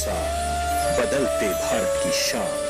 साथ बदलते भारत की शान।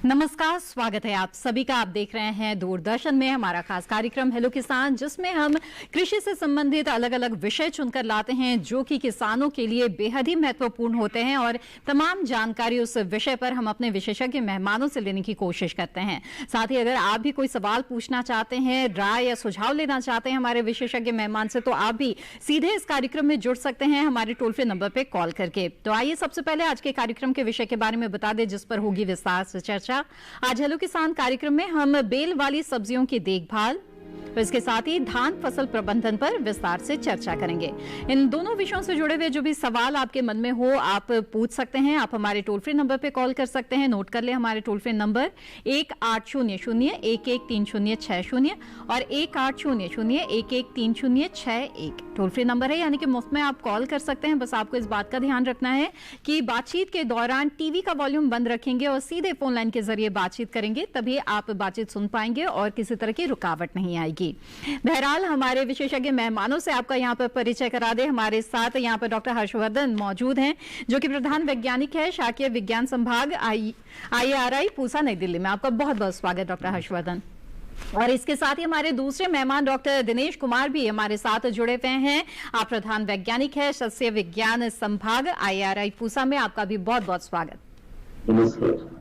नमस्कार, स्वागत है आप सभी का। आप देख रहे हैं दूरदर्शन में हमारा खास कार्यक्रम हेलो किसान, जिसमें हम कृषि से संबंधित अलग अलग विषय चुनकर लाते हैं जो कि किसानों के लिए बेहद ही महत्वपूर्ण होते हैं और तमाम जानकारी उस विषय पर हम अपने विशेषज्ञ मेहमानों से लेने की कोशिश करते हैं। साथ ही अगर आप भी कोई सवाल पूछना चाहते हैं, राय या सुझाव लेना चाहते हैं हमारे विशेषज्ञ मेहमान से, तो आप भी सीधे इस कार्यक्रम में जुड़ सकते हैं हमारे टोल फ्री नंबर पर कॉल करके। तो आइए सबसे पहले आज के कार्यक्रम के विषय के बारे में बता दें जिस पर होगी विस्तार से चर्चा। आज हेलो किसान कार्यक्रम में हम बेल वाली सब्जियों की देखभाल, इसके साथ ही धान फसल प्रबंधन पर विस्तार से चर्चा करेंगे। इन दोनों विषयों से जुड़े हुए जो भी सवाल आपके मन में हो आप पूछ सकते हैं। आप हमारे टोल फ्री नंबर पे कॉल कर सकते हैं। नोट कर ले हमारे टोल फ्री नंबर 1800-113060 और 1800-113061 टोल फ्री नंबर है, यानी कि मुफ्त में आप कॉल कर सकते हैं। बस आपको इस बात का ध्यान रखना है कि बातचीत के दौरान टीवी का वॉल्यूम बंद रखेंगे और सीधे फोन लाइन के जरिए बातचीत करेंगे, तभी आप बातचीत सुन पाएंगे और किसी तरह की रुकावट नहीं आएगी। बहरहाल हमारे विशेषज्ञ मेहमानों से आपका यहाँ पर परिचय करा दे। हमारे साथ यहाँ पर डॉक्टर हर्षवर्धन मौजूद हैं, जो कि प्रधान वैज्ञानिक है शाकीय विज्ञान संभाग IRI पूसा नई दिल्ली में। आपका बहुत बहुत स्वागत डॉक्टर हर्षवर्धन। और इसके साथ ही हमारे दूसरे मेहमान डॉक्टर दिनेश कुमार भी हमारे साथ जुड़े हुए हैं। आप प्रधान वैज्ञानिक है सस्य विज्ञान संभाग IRI पूसा में। आपका भी बहुत बहुत स्वागत।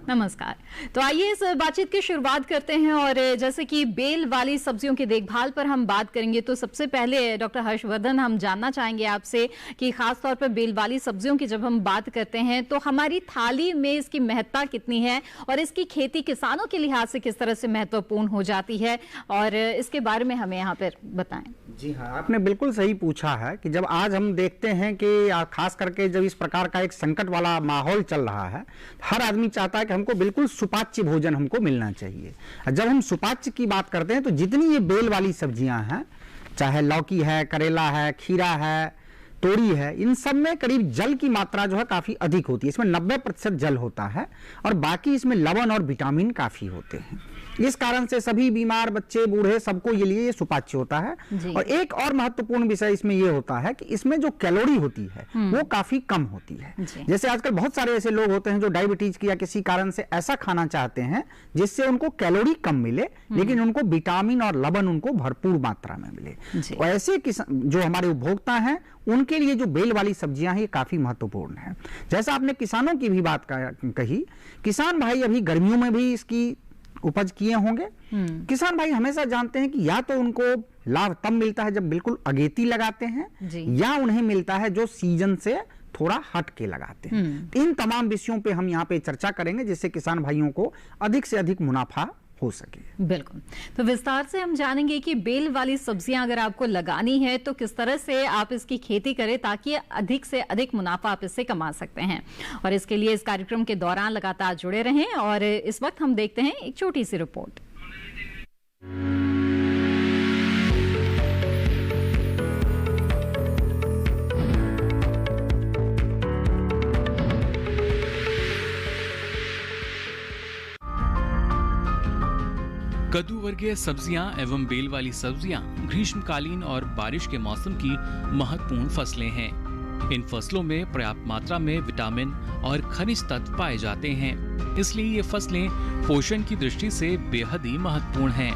नमस्कार। तो आइए इस बातचीत की शुरुआत करते हैं और जैसे कि बेल वाली सब्जियों की देखभाल पर हम बात करेंगे, तो सबसे पहले डॉक्टर हर्षवर्धन हम जानना चाहेंगे आपसे कि खास तौर पर बेल वाली सब्जियों की जब हम बात करते हैं तो हमारी थाली में इसकी महत्ता कितनी है और इसकी खेती किसानों के लिहाज से किस तरह से महत्वपूर्ण हो जाती है, और इसके बारे में हमें यहाँ पर बताएं। जी हाँ, आपने बिल्कुल सही पूछा है कि जब आज हम देखते हैं कि खास करके जब इस प्रकार का एक संकट वाला माहौल चल रहा है, हर आदमी चाहता है कि हमको बिल्कुल सुपाच्य भोजन हमको मिलना चाहिए। जब हम सुपाच्य की बात करते हैं तो जितनी ये बेल वाली सब्जियां हैं, चाहे लौकी है, करेला है, खीरा है, तोरी है, इन सब में करीब जल की मात्रा जो है काफी अधिक होती है। इसमें 90% जल होता है और बाकी इसमें लवण और विटामिन काफी होते हैं। इस कारण से सभी बीमार बच्चे बूढ़े सबको ये लिए सुपाच्य होता है। और एक और महत्वपूर्ण विषय इसमें ये होता है कि इसमें जो कैलोरी होती है वो काफी कम होती है। जैसे आजकल बहुत सारे ऐसे लोग होते हैं जो डायबिटीज की या किसी कारण से ऐसा खाना चाहते हैं जिससे उनको कैलोरी कम मिले लेकिन उनको विटामिन और लवण उनको भरपूर मात्रा में मिले। तो ऐसे जो हमारे उपभोक्ता हैं उनके लिए जो बेल वाली सब्जियां हैं ये काफी महत्वपूर्ण है। जैसा आपने किसानों की भी बात कही, किसान भाई अभी गर्मियों में भी इसकी उपज किए होंगे। किसान भाई हमेशा जानते हैं कि या तो उनको लाभ तब मिलता है जब बिल्कुल अगेती लगाते हैं, या उन्हें मिलता है जो सीजन से थोड़ा हट के लगाते हैं। इन तमाम विषयों पे हम यहाँ पे चर्चा करेंगे जिससे किसान भाइयों को अधिक से अधिक मुनाफा हो सके। बिल्कुल। तो विस्तार से हम जानेंगे कि बेल वाली सब्जियां अगर आपको लगानी है तो किस तरह से आप इसकी खेती करें ताकि अधिक से अधिक मुनाफा आप इससे कमा सकते हैं। और इसके लिए इस कार्यक्रम के दौरान लगातार जुड़े रहें। और इस वक्त हम देखते हैं एक छोटी सी रिपोर्ट। कद्दू वर्गीय सब्जियां एवं बेल वाली सब्जियां ग्रीष्मकालीन और बारिश के मौसम की महत्वपूर्ण फसलें हैं। इन फसलों में पर्याप्त मात्रा में विटामिन और खनिज तत्व पाए जाते हैं, इसलिए ये फसलें पोषण की दृष्टि से बेहद ही महत्वपूर्ण हैं।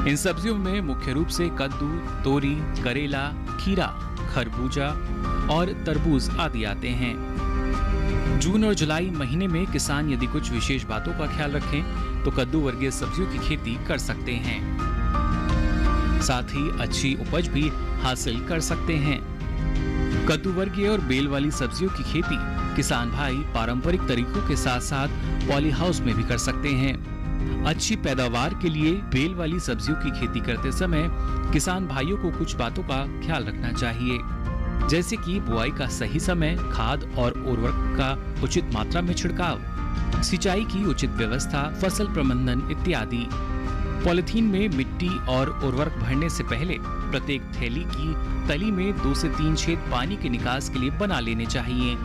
इन सब्जियों में मुख्य रूप से कद्दू, तोरी, करेला, खीरा, खरबूजा और तरबूज आदि आते हैं। जून और जुलाई महीने में किसान यदि कुछ विशेष बातों का ख्याल रखें तो कद्दू वर्गीय सब्जियों की खेती कर सकते हैं, साथ ही अच्छी उपज भी हासिल कर सकते हैं। कद्दू वर्गीय और बेल वाली सब्जियों की खेती किसान भाई पारंपरिक तरीकों के साथ साथ पॉली हाउस में भी कर सकते हैं। अच्छी पैदावार के लिए बेल वाली सब्जियों की खेती करते समय किसान भाइयों को कुछ बातों का ख्याल रखना चाहिए, जैसे कि बुआई का सही समय, खाद और उर्वरक का उचित मात्रा में छिड़काव, सिंचाई की उचित व्यवस्था, फसल प्रबंधन इत्यादि। पॉलिथीन में मिट्टी और उर्वरक भरने से पहले प्रत्येक थैली की तली में 2 से 3 छेद पानी के निकास के लिए बना लेने चाहिए।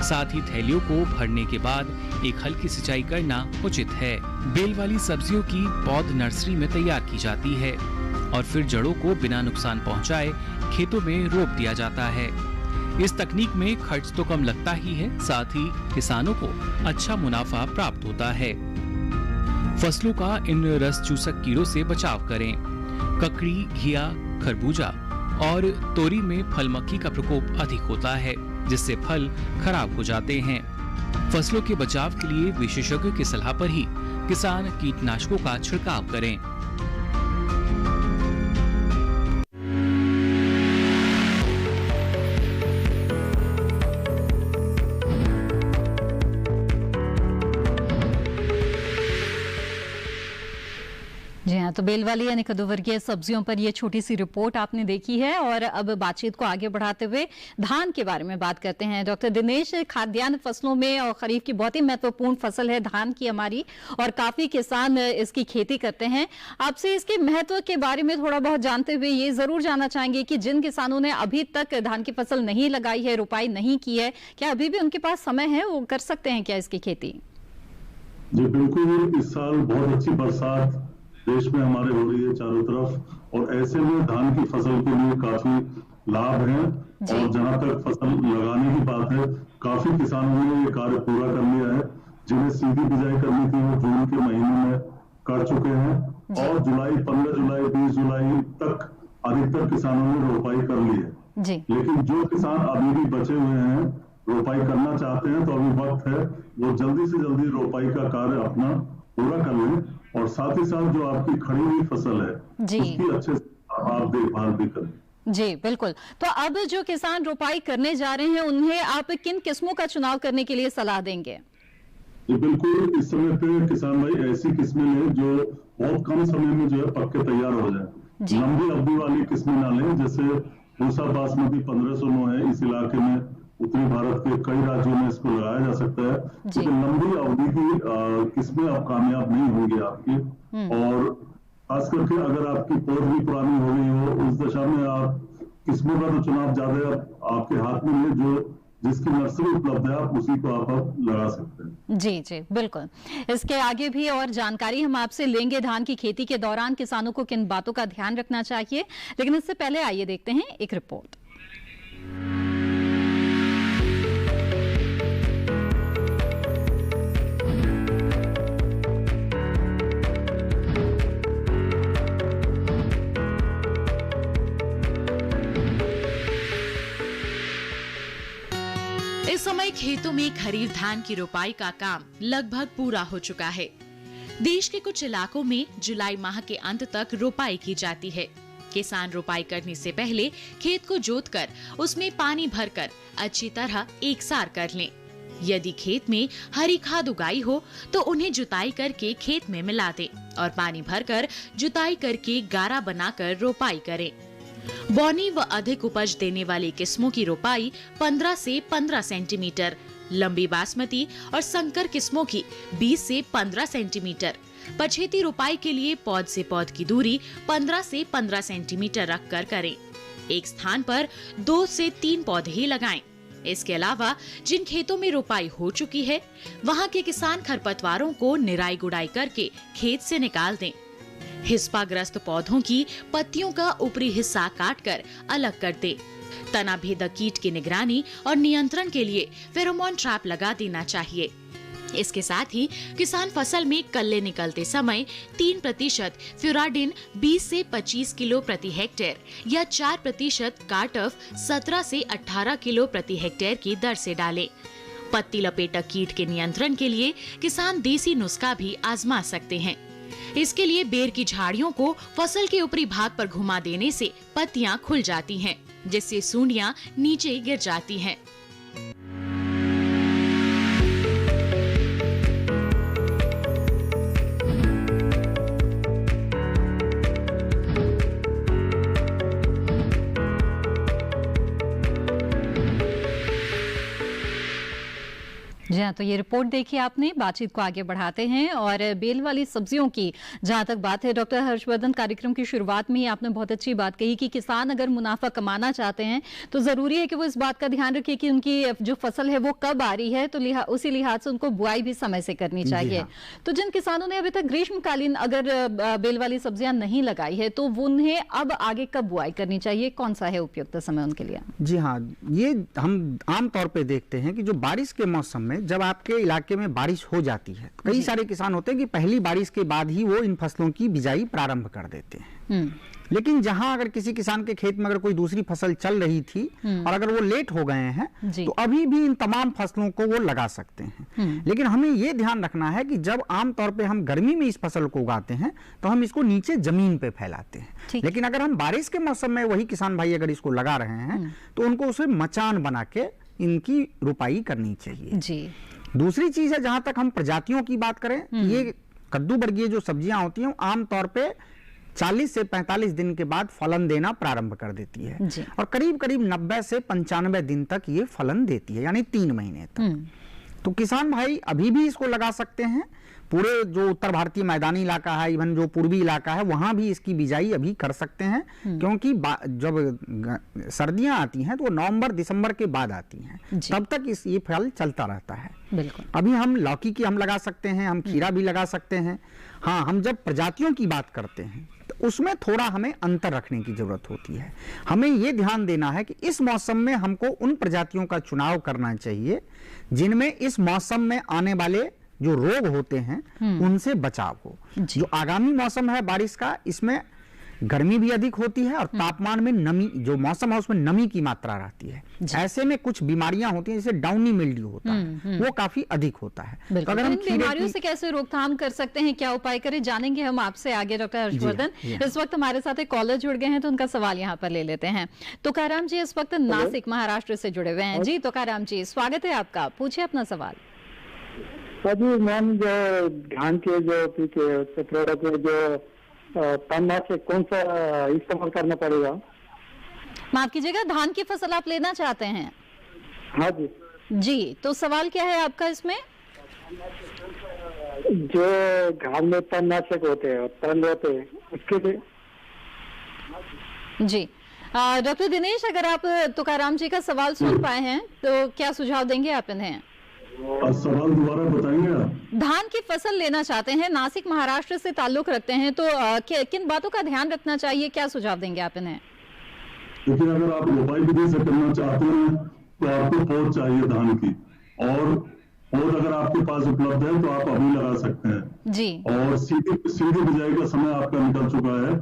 साथ ही थैलियों को भरने के बाद एक हल्की सिंचाई करना उचित है। बेल वाली सब्जियों की पौध नर्सरी में तैयार की जाती है और फिर जड़ों को बिना नुकसान पहुंचाए खेतों में रोप दिया जाता है। इस तकनीक में खर्च तो कम लगता ही है, साथ ही किसानों को अच्छा मुनाफा प्राप्त होता है। फसलों का इन रस चूसक कीड़ों से बचाव करें। ककड़ी, घिया, खरबूजा और तोरी में फल मक्खी का प्रकोप अधिक होता है, जिससे फल खराब हो जाते हैं। फसलों के बचाव के लिए विशेषज्ञों की सलाह पर ही किसान कीटनाशकों का छिड़काव करें। जी हाँ, तो बेल वाली यानी कद्दूवर्गीय सब्जियों पर ये छोटी सी रिपोर्ट आपने देखी है और अब बातचीत को आगे बढ़ाते हुए धान के बारे में बात करते हैं। डॉक्टर दिनेश, खाद्यान्न फसलों में और खरीफ की बहुत ही महत्वपूर्ण फसल है धान की हमारी, और काफी किसान इसकी खेती करते हैं। आपसे इसके महत्व के बारे में थोड़ा बहुत जानते हुए ये जरूर जानना चाहेंगे कि जिन किसानों ने अभी तक धान की फसल नहीं लगाई है, रोपाई नहीं की है, क्या अभी भी उनके पास समय है, वो कर सकते हैं क्या इसकी खेती? जी बिल्कुल, इस साल बहुत अच्छी बरसात देश में हमारे हो रही है चारों तरफ, और ऐसे में धान की फसल के लिए काफी लाभ है। और जहां तक फसल लगाने की बात है, काफी किसानों ने ये कार्य पूरा कर लिया है। जिन्हें सीधी बिजाई करनी थी वो जून के महीने में कर चुके हैं, और 15 जुलाई 20 जुलाई तक अधिकतर किसानों ने रोपाई कर ली है। लेकिन जो किसान अभी भी बचे हुए हैं, रोपाई करना चाहते हैं, तो अभी वक्त है वो जल्दी से जल्दी रोपाई का कार्य अपना पूरा कर लें, और साथ ही साथ जो आपकी खड़ी हुई फसल है उसकी अच्छे से आप देखभाल भी करें। जी बिल्कुल। तो अब जो किसान रोपाई करने जा रहे हैं, उन्हें आप किन किस्मों का चुनाव करने के लिए सलाह देंगे? जी बिल्कुल, इस समय पे किसान भाई ऐसी किस्में लें जो बहुत कम समय में जो है पक के तैयार हो जाए। लंबी अवधि वाली किस्में ना लें, जैसे पूसा बासमती 1509 है, इस इलाके में उत्तरी भारत के कई राज्यों में इसको लगाया जा सकता है। लेकिन लंबी अवधि की किस्में अब कामयाब नहीं होंगी आपकी, और खास करके अगर आपकी पौध भी पुरानी हो गई हो, उस दशा में आप किस्मों का तो चुनाव ज्यादा आपके हाथ में है, जो जिसकी नर्सरी उपलब्ध है आप उसी को आप लगा सकते हैं। जी जी बिल्कुल। इसके आगे भी और जानकारी हम आपसे लेंगे धान की खेती के दौरान किसानों को किन बातों का ध्यान रखना चाहिए, लेकिन इससे पहले आइए देखते हैं एक रिपोर्ट। इस समय खेतों में खरीफ धान की रोपाई का काम लगभग पूरा हो चुका है। देश के कुछ इलाकों में जुलाई माह के अंत तक रोपाई की जाती है। किसान रोपाई करने से पहले खेत को जोतकर उसमें पानी भरकर अच्छी तरह एकसार कर लें। यदि खेत में हरी खाद उगाई हो तो उन्हें जुताई करके खेत में मिला दें और पानी भरकर जुताई करके गारा बनाकर रोपाई करें। बौनी व अधिक उपज देने वाली किस्मों की रोपाई 15 से 15 सेंटीमीटर, लंबी बासमती और संकर किस्मों की 20 से 15 सेंटीमीटर, पछेती रोपाई के लिए पौध से पौध की दूरी 15 से 15 सेंटीमीटर रखकर करें। एक स्थान पर 2 से 3 पौधे ही लगाएं। इसके अलावा जिन खेतों में रोपाई हो चुकी है, वहां के किसान खरपतवारों को निराई गुड़ाई करके खेत से निकाल दें। हिस्पाग्रस्त पौधों की पत्तियों का ऊपरी हिस्सा काटकर अलग कर दे। तना भेदक कीट की निगरानी और नियंत्रण के लिए फेरोमोन ट्रैप लगा देना चाहिए। इसके साथ ही किसान फसल में कल्ले निकलते समय 3% फ्यूराडिन 20 से 25 किलो प्रति हेक्टेयर या 4% कार्टफ 17 से 18 किलो प्रति हेक्टेयर की दर से डालें। पत्ती लपेटक कीट के नियंत्रण के लिए किसान देसी नुस्खा भी आजमा सकते हैं। इसके लिए बेर की झाड़ियों को फसल के ऊपरी भाग पर घुमा देने से पत्तियां खुल जाती हैं, जिससे सूंडियां नीचे गिर जाती हैं। हाँ, तो ये रिपोर्ट देखी आपने, बातचीत को आगे बढ़ाते हैं और बेल वाली सब्जियों की जहां तक बात है, डॉक्टर हर्षवर्धन, कार्यक्रम की शुरुआत में ही आपने बहुत अच्छी बात कही कि किसान अगर मुनाफा कमाना चाहते हैं तो जरूरी है कि वो इस बात का ध्यान रखें कि उनकी जो फसल है वो कब आ रही है, तो उसी लिहाज से उनको बुआई भी समय से करनी चाहिए। हाँ। तो जिन किसानों ने अभी तक ग्रीष्मकालीन अगर बेल वाली सब्जियां नहीं लगाई है तो उन्हें अब आगे कब बुआई करनी चाहिए, कौन सा है उपयुक्त समय उनके लिए? जी हाँ, ये हम आमतौर पे देखते हैं कि जो बारिश के मौसम में जब आपके इलाके में बारिश हो जाती है, कई सारे किसान होते हैं कि पहली बारिश के बाद ही वो इन फसलों की बिजाई प्रारंभ कर देते हैं। लेकिन जहां अगर किसी किसान के खेत में अगर कोई दूसरी फसल चल रही थी और अगर वो लेट हो गए हैं तो अभी भी इन तमाम फसलों को वो लगा सकते हैं। लेकिन हमें ये ध्यान रखना है कि जब आमतौर पे हम गर्मी में इस फसल को उगाते हैं तो हम इसको नीचे जमीन पे फैलाते हैं, लेकिन अगर हम बारिश के मौसम में वही किसान भाई अगर इसको लगा रहे हैं तो उनको उसे मचान बना के इनकी रुपाई करनी चाहिए जी। दूसरी चीज है, जहां तक हम प्रजातियों की बात करें, ये कद्दू वर्गीय जो सब्जियां होती हैं आमतौर पे 40 से 45 दिन के बाद फलन देना प्रारंभ कर देती है और करीब करीब 90 से 95 दिन तक ये फलन देती है, यानी 3 महीने तक। तो किसान भाई अभी भी इसको लगा सकते हैं। पूरे जो उत्तर भारतीय मैदानी इलाका है, इवन जो पूर्वी इलाका है, वहां भी इसकी बिजाई अभी कर सकते हैं, क्योंकि जब सर्दियां आती हैं तो नवंबर दिसंबर के बाद आती हैं, तब तक ये फल चलता रहता है। बिल्कुल। अभी हम लौकी की हम लगा सकते हैं, हम खीरा भी लगा सकते हैं। हाँ, हम जब प्रजातियों की बात करते हैं तो उसमें थोड़ा हमें अंतर रखने की जरूरत होती है। हमें ये ध्यान देना है कि इस मौसम में हमको उन प्रजातियों का चुनाव करना चाहिए जिनमें इस मौसम में आने वाले जो रोग होते हैं उनसे बचाव हो। जो आगामी मौसम है बारिश का, इसमें गर्मी भी अधिक होती है और तापमान में नमी, जो मौसम है उसमें नमी की मात्रा रहती है। ऐसे में कुछ बीमारियां होती हैं, जैसे डाउनी मिल्ड्यू होता है, वो काफी अधिक होता है। तो अगर हम बीमारियों से कैसे रोकथाम कर सकते हैं, क्या उपाय करें, जानेंगे हम आपसे आगे डॉक्टर हर्षवर्धन। इस वक्त हमारे साथ एक कॉलर जुड़ गए हैं तो उनका सवाल यहाँ पर ले लेते हैं। तुकाराम जी इस वक्त नासिक महाराष्ट्र से जुड़े हुए हैं। जी तुकाराम जी, स्वागत है आपका, पूछिए अपना सवाल। जी मैम, जो धान के जो प्रोडक्ट में जो से कौन सा इस्तेमाल करना पड़ेगा? माफ कीजिएगा, धान की फसल आप लेना चाहते हैं? हाँ जी। जी, तो सवाल क्या है आपका इसमें? जो धान में तणनाशक होते हैं, तण होते हैं, उसके लिए। जी डॉक्टर दिनेश, अगर आप तुकाराम जी का सवाल सुन पाए हैं तो क्या सुझाव देंगे आप इन्हें? सवाल दोबारा बताएंगे आप? धान की फसल लेना चाहते हैं, नासिक महाराष्ट्र से ताल्लुक रखते हैं, तो किन बातों का ध्यान रखना चाहिए, क्या सुझाव देंगे आप इन्हें? देखिए, अगर आप रोपाई विधि से करना चाहते हैं तो आपको पौध चाहिए धान की, और पौध अगर आपके पास उपलब्ध है तो आप अभी लगा सकते हैं जी। और सीधी बिजाई का समय आपका निकल चुका है,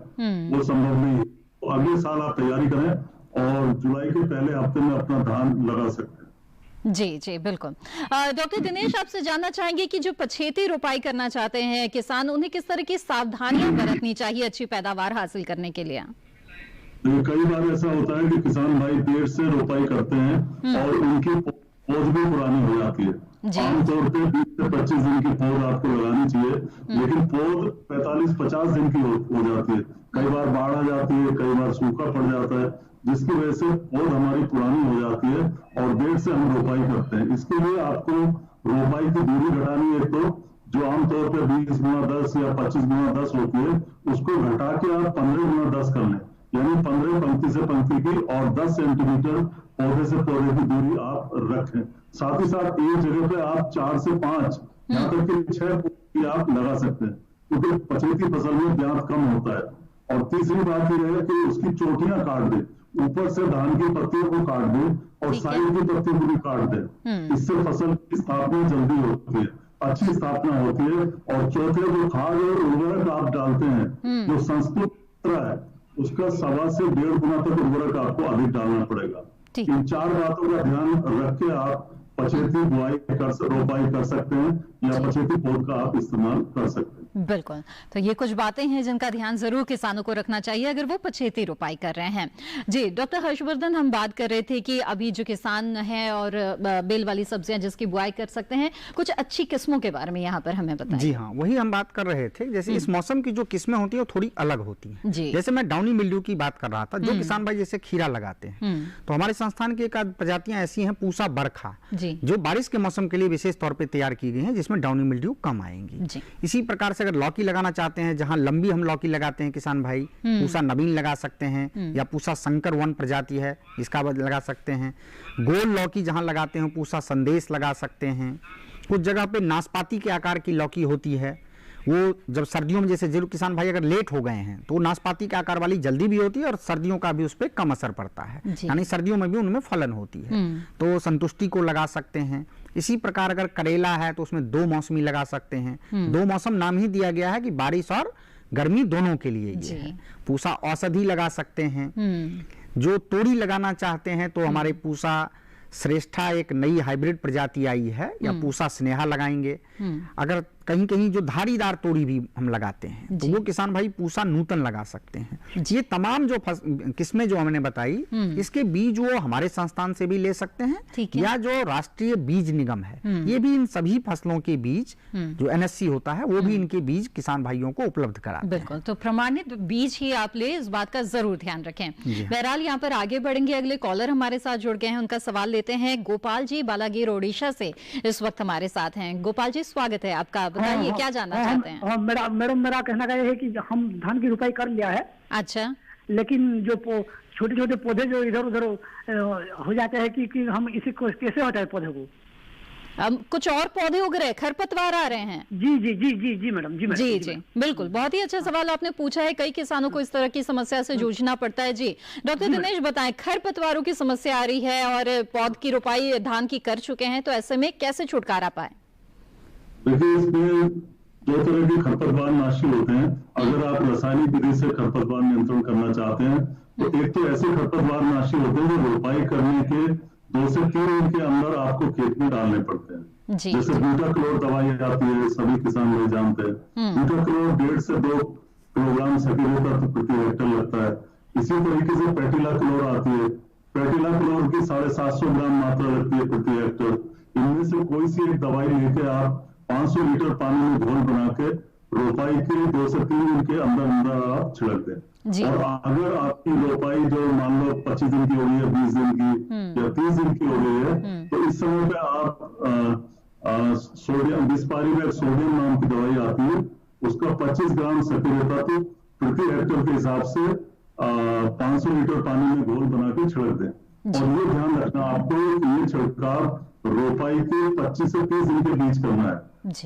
वो संभव नहीं। तो अगले साल आप तैयारी करें और जुलाई के पहले हफ्ते में अपना धान लगा सकते हैं। जी जी बिल्कुल। डॉक्टर दिनेश, आपसे जानना चाहेंगे कि जो पछेती रोपाई करना चाहते हैं किसान, उन्हें किस तरह की सावधानियां बरतनी चाहिए अच्छी पैदावार हासिल करने के लिए? कई बार ऐसा होता है कि किसान भाई देर से रोपाई करते हैं और उनकी पौध भी पुरानी हो जाती है। आमतौर पे 20 से 25 दिन की पौध आपको लगानी चाहिए, लेकिन पौध 45-50 दिन की हो जाती है। कई बार बाढ़ आ जाती है, कई बार सूखा पड़ जाता है, जिसकी वजह से पौध हमारी पुरानी हो जाती है और देर से हम रोपाई करते हैं। इसके लिए आपको रोपाई की दूरी घटानी है, तो जो आमतौर पर 20x10 या 25x10 होती है, उसको घटा के आप 15x10 कर लें, यानी 15 पंक्ति से पंक्ति की और 10 सेंटीमीटर पौधे से पौधे की दूरी आप रखें। साथ ही साथ एक जगह पे आप 4 से 5 यहाँ तक कि 6 पौधे आप लगा सकते हैं, क्योंकि पछेती फसल में ब्याज कम होता है। और तीसरी बात यह है कि उसकी चोटियां काट दें, ऊपर से धान की पत्तियों को काट दें और साइड की पत्तियों को भी काट दें। इससे फसल की स्थापना जल्दी होती है, अच्छी स्थापना होती है। और चौथे, जो खाद और उर्वरक आप डालते हैं, जो संस्कृत है, उसका 1.25 से 1.5 गुना तक उर्वरक आपको अधिक डालना पड़ेगा। इन 4 बातों का ध्यान रख के आप पछेती रोपाई कर सकते हैं या पछेती पौध का आप इस्तेमाल कर सकते हैं। बिल्कुल, तो ये कुछ बातें हैं जिनका ध्यान जरूर किसानों को रखना चाहिए अगर वो पछेती रोपाई कर रहे हैं। जी डॉक्टर हर्षवर्धन, हम बात कर रहे थे कि अभी जो किसान है और बेल वाली सब्जियां जिसकी बुआई कर सकते हैं, कुछ अच्छी किस्मों के बारे में यहाँ पर हमें बताएं। जी हाँ, वही हम बात कर रहे थे। जैसे इस मौसम की जो किस्में होती है वो थोड़ी अलग होती है। जैसे मैं डाउनी मिल्ड्यू की बात कर रहा था, जो किसान भाई जैसे खीरा लगाते हैं, तो हमारे संस्थान की एक प्रजातियां ऐसी हैं, पूसा बरखा, जो बारिश के मौसम के लिए विशेष तौर पे तैयार की गई हैं, जिसमें डाउनी मिल्ड्यू कम आएंगी। इसी प्रकार से अगर लौकी लगाना चाहते हैं, जहां लंबी हम लौकी लगाते हैं किसान भाई, पूसा नवीन लगा सकते हैं, या पूसा शंकर 1 प्रजाति है इसका लगा सकते हैं। गोल लौकी जहां लगाते हैं पूसा संदेश लगा सकते हैं। कुछ जगह पे नाशपाती के आकार की लौकी होती है, वो जब सर्दियों में जैसे जो किसान भाई अगर लेट हो गए हैं तो नाशपाती के आकार वाली जल्दी भी होती है और सर्दियों का भी उस पर कम असर पड़ता है, यानी सर्दियों में भी उनमें फलन होती है, तो संतुष्टि को लगा सकते हैं। इसी प्रकार अगर करेला है तो उसमें 2 मौसमी लगा सकते हैं। 2 मौसम नाम ही दिया गया है कि बारिश और गर्मी दोनों के लिए ये है। पूसा औषधि लगा सकते हैं। जो तोड़ी लगाना चाहते हैं तो हमारे पूसा श्रेष्ठा एक नई हाइब्रिड प्रजाति आई है, या पूसा स्नेहा लगाएंगे। अगर कहीं कहीं जो धारीदार तोड़ी भी हम लगाते हैं तो वो किसान भाई पूसा नूतन लगा सकते हैं। ये तमाम जो किस्में जो हमने बताई, इसके बीज वो हमारे संस्थान से भी ले सकते हैं, या जो राष्ट्रीय बीज निगम है ये भी इन सभी फसलों के बीज जो NSC होता है वो भी इनके बीज किसान भाइयों को उपलब्ध कराते हैं। बिल्कुल, तो प्रमाणित बीज ही आप ले, इस बात का जरूर ध्यान रखें। बहरहाल यहाँ पर आगे बढ़ेंगे, अगले कॉलर हमारे साथ जुड़ गए हैं, उनका सवाल लेते हैं। गोपाल जी बालागीर ओडिशा से इस वक्त हमारे साथ हैं। गोपाल जी स्वागत है आपका, बताइए क्या जानना चाहते हैं? मैडम मेरा कहना क्या है कि हम धान की रुपाई कर लिया है। अच्छा। लेकिन जो छोटे छोटे पौधे जो इधर उधर हो जाते हैं कि हम इसी को कैसे हटाए पौधे को? कुछ और पौधे उग रहे, खरपतवार आ रहे हैं? जी जी जी जी जी मैडम, जी बिल्कुल, बहुत ही अच्छा सवाल आपने पूछा है। कई किसानों को इस तरह की समस्या से जूझना पड़ता है। जी डॉक्टर दिनेश बताएं, खरपतवारों की समस्या आ रही है और पौध की रुपाई धान की कर चुके हैं, तो ऐसे में कैसे छुटकारा पाए? देखिए, इसमें 2 तरह के खरपतवार नाशी होते हैं। अगर आप रासायनिक विधि से खरपतवार नियंत्रण करना चाहते हैं तो एक तो ऐसे खरपतवार नाशी होते हैं जो रोपाई करने के 2 से 3 दिन के अंदर आपको खेत में डालने पड़ते हैं। जैसे ब्यूटाक्लोर दवाई आती है, सभी किसान लोग जानते हैं। ब्यूटाक्लोर 1.5 से 2 किलोग्राम सक्रिय तत्व प्रति हेक्टर लगता है। इसी तरीके से पेटिलाक्लोर आती है, पेटिलाक्लोर की 750 ग्राम मात्रा लगती है प्रति हेक्टर। इनमें से कोई सी एक दवाई लेके आप 500 लीटर पानी में घोल बना के रोपाई के 2 से 3 दिन के अंदर आप छिड़क दें। और अगर आपकी रोपाई जो मान लो 25 दिन की हो गई है, 20 दिन की या 30 दिन की हो गई है, तो इस समय पे आप सोडियम बिस्पारीमेट सोडियम नाम की दवाई आती है, उसका 25 ग्राम सक्रिय तत्व प्रति हेक्टर के हिसाब से 500 लीटर पानी में घोल बना के छिड़क दें। और ये ध्यान रखना आपको, ये छिड़काव रोपाई के 25 से 30 दिन के बीच करना है।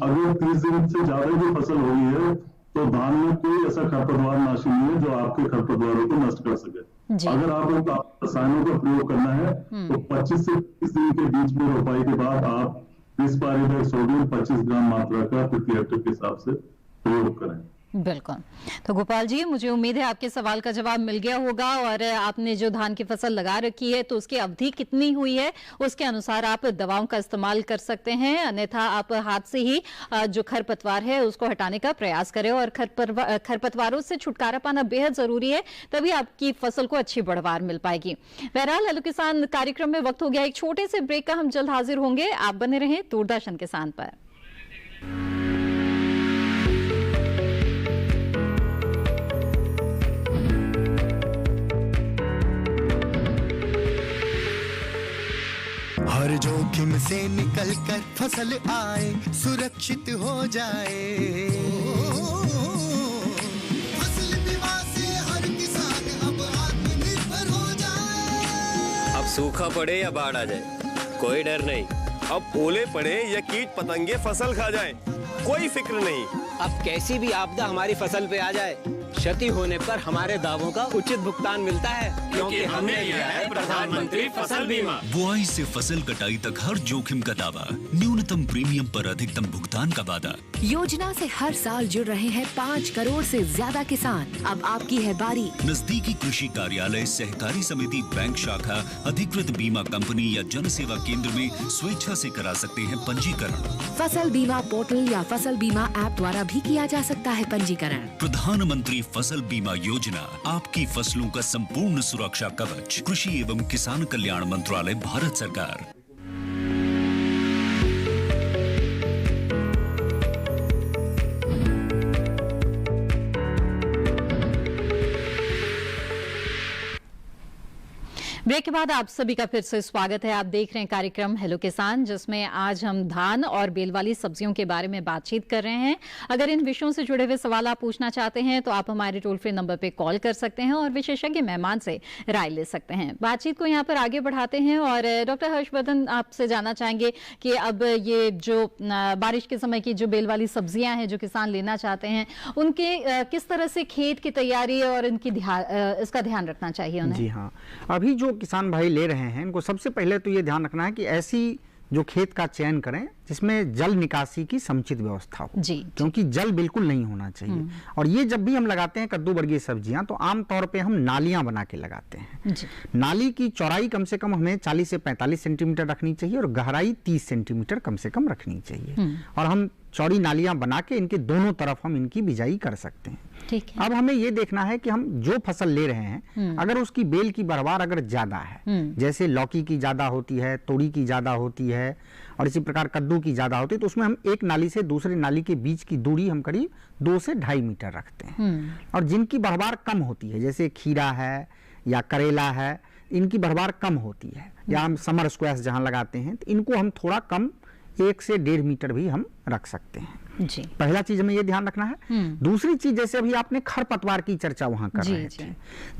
अगर 30 दिन से ज्यादा की फसल हो गई है तो धान में कोई ऐसा खरपतवार नाशी नहीं है जो आपके खरपतवारों को नष्ट कर सके। अगर आपको रसायनों का प्रयोग करना है तो 25 से 30 दिन के बीच में रोपाई के बाद आप बिस्पारीमेट सोडियम 25 ग्राम मात्रा का प्रति हेक्टर के हिसाब से प्रयोग करें। बिल्कुल, तो गोपाल जी मुझे उम्मीद है आपके सवाल का जवाब मिल गया होगा। और आपने जो धान की फसल लगा रखी है तो उसकी अवधि कितनी हुई है उसके अनुसार आप दवाओं का इस्तेमाल कर सकते हैं, अन्यथा आप हाथ से ही जो खरपतवार है उसको हटाने का प्रयास करें। और खरपतवारों से छुटकारा पाना बेहद जरूरी है, तभी आपकी फसल को अच्छी बढ़वार मिल पाएगी। बहरहाल हेलो किसान कार्यक्रम में वक्त हो गया एक छोटे से ब्रेक का, हम जल्द हाजिर होंगे। आप बने रहें दूरदर्शन किसान पर। हर जोखिम से निकल कर फसल आए, सुरक्षित हो जाए। फसल बीमा से हर किसान अब आत्मनिर्भर हो जाए। अब सूखा पड़े या बाढ़ आ जाए कोई डर नहीं, अब ओले पड़े या कीट पतंगे फसल खा जाए कोई फिक्र नहीं। अब कैसी भी आपदा हमारी फसल पे आ जाए, क्षति होने पर हमारे दावों का उचित भुगतान मिलता है, क्योंकि हमने लिया है प्रधानमंत्री फसल बीमा। बुआई से फसल कटाई तक हर जोखिम का दावा, न्यूनतम प्रीमियम पर अधिकतम भुगतान का वादा। योजना से हर साल जुड़ रहे हैं 5 करोड़ से ज्यादा किसान। अब आपकी है बारी। नजदीकी कृषि कार्यालय, सहकारी समिति, बैंक शाखा, अधिकृत बीमा कंपनी या जन सेवा केंद्र में स्वेच्छा से करा सकते हैं पंजीकरण। फसल बीमा पोर्टल या फसल बीमा ऐप द्वारा भी किया जा सकता है पंजीकरण। प्रधानमंत्री फसल बीमा योजना, आपकी फसलों का संपूर्ण सुरक्षा कवच। कृषि एवं किसान कल्याण मंत्रालय, भारत सरकार। ब्रेक के बाद आप सभी का फिर से स्वागत है। आप देख रहे हैं कार्यक्रम हेलो किसान, जिसमें आज हम धान और बेल वाली सब्जियों के बारे में बातचीत कर रहे हैं। अगर इन विषयों से जुड़े हुए सवाल आप पूछना चाहते हैं तो आप हमारे टोल फ्री नंबर पे कॉल कर सकते हैं और विशेषज्ञ मेहमान से राय ले सकते हैं। बातचीत को यहाँ पर आगे बढ़ाते हैं और डॉक्टर हर्षवर्धन आपसे जानना चाहेंगे कि अब ये जो बारिश के समय की जो बेल वाली सब्जियां हैं जो किसान लेना चाहते हैं, उनके किस तरह से खेत की तैयारी और इनकी इसका ध्यान रखना चाहिए उन्हें? जी हाँ, अभी जो किसान भाई ले रहे हैं इनको सबसे पहले तो ये ध्यान रखना है कि ऐसी जो खेत का चयन करें जिसमें जल निकासी की समुचित व्यवस्था हो, जी, क्योंकि जल बिल्कुल नहीं होना चाहिए। और ये जब भी हम लगाते हैं कद्दू वर्गीय सब्जियां तो आमतौर पे हम नालियां बना के लगाते हैं। नाली की चौड़ाई कम से कम हमें 40 से 45 सेंटीमीटर रखनी चाहिए और गहराई 30 सेंटीमीटर कम से कम रखनी चाहिए। और हम चौड़ी नालियां बना के इनके दोनों तरफ हम इनकी बिजाई कर सकते हैं। ठीक है। अब हमें ये देखना है कि हम जो फसल ले रहे हैं अगर उसकी बेल की भरमार अगर ज्यादा है, जैसे लौकी की ज्यादा होती है, तोरी की ज्यादा होती है और इसी प्रकार कद्दू की ज्यादा होती है, तो उसमें हम एक नाली से दूसरे नाली के बीच की दूरी हम करीब 2 से 2.5 मीटर रखते हैं। और जिनकी भरमार कम होती है, जैसे खीरा है या करेला है, इनकी भरमार कम होती है, या हम समर स्क्वैश जहां लगाते हैं तो इनको हम थोड़ा कम 1 से 1.5 मीटर भी हम रख सकते हैं। जी। पहला चीज हमें ये ध्यान रखना है। दूसरी चीज, जैसे अभी आपने खरपतवार की चर्चा वहां कर रहे थे,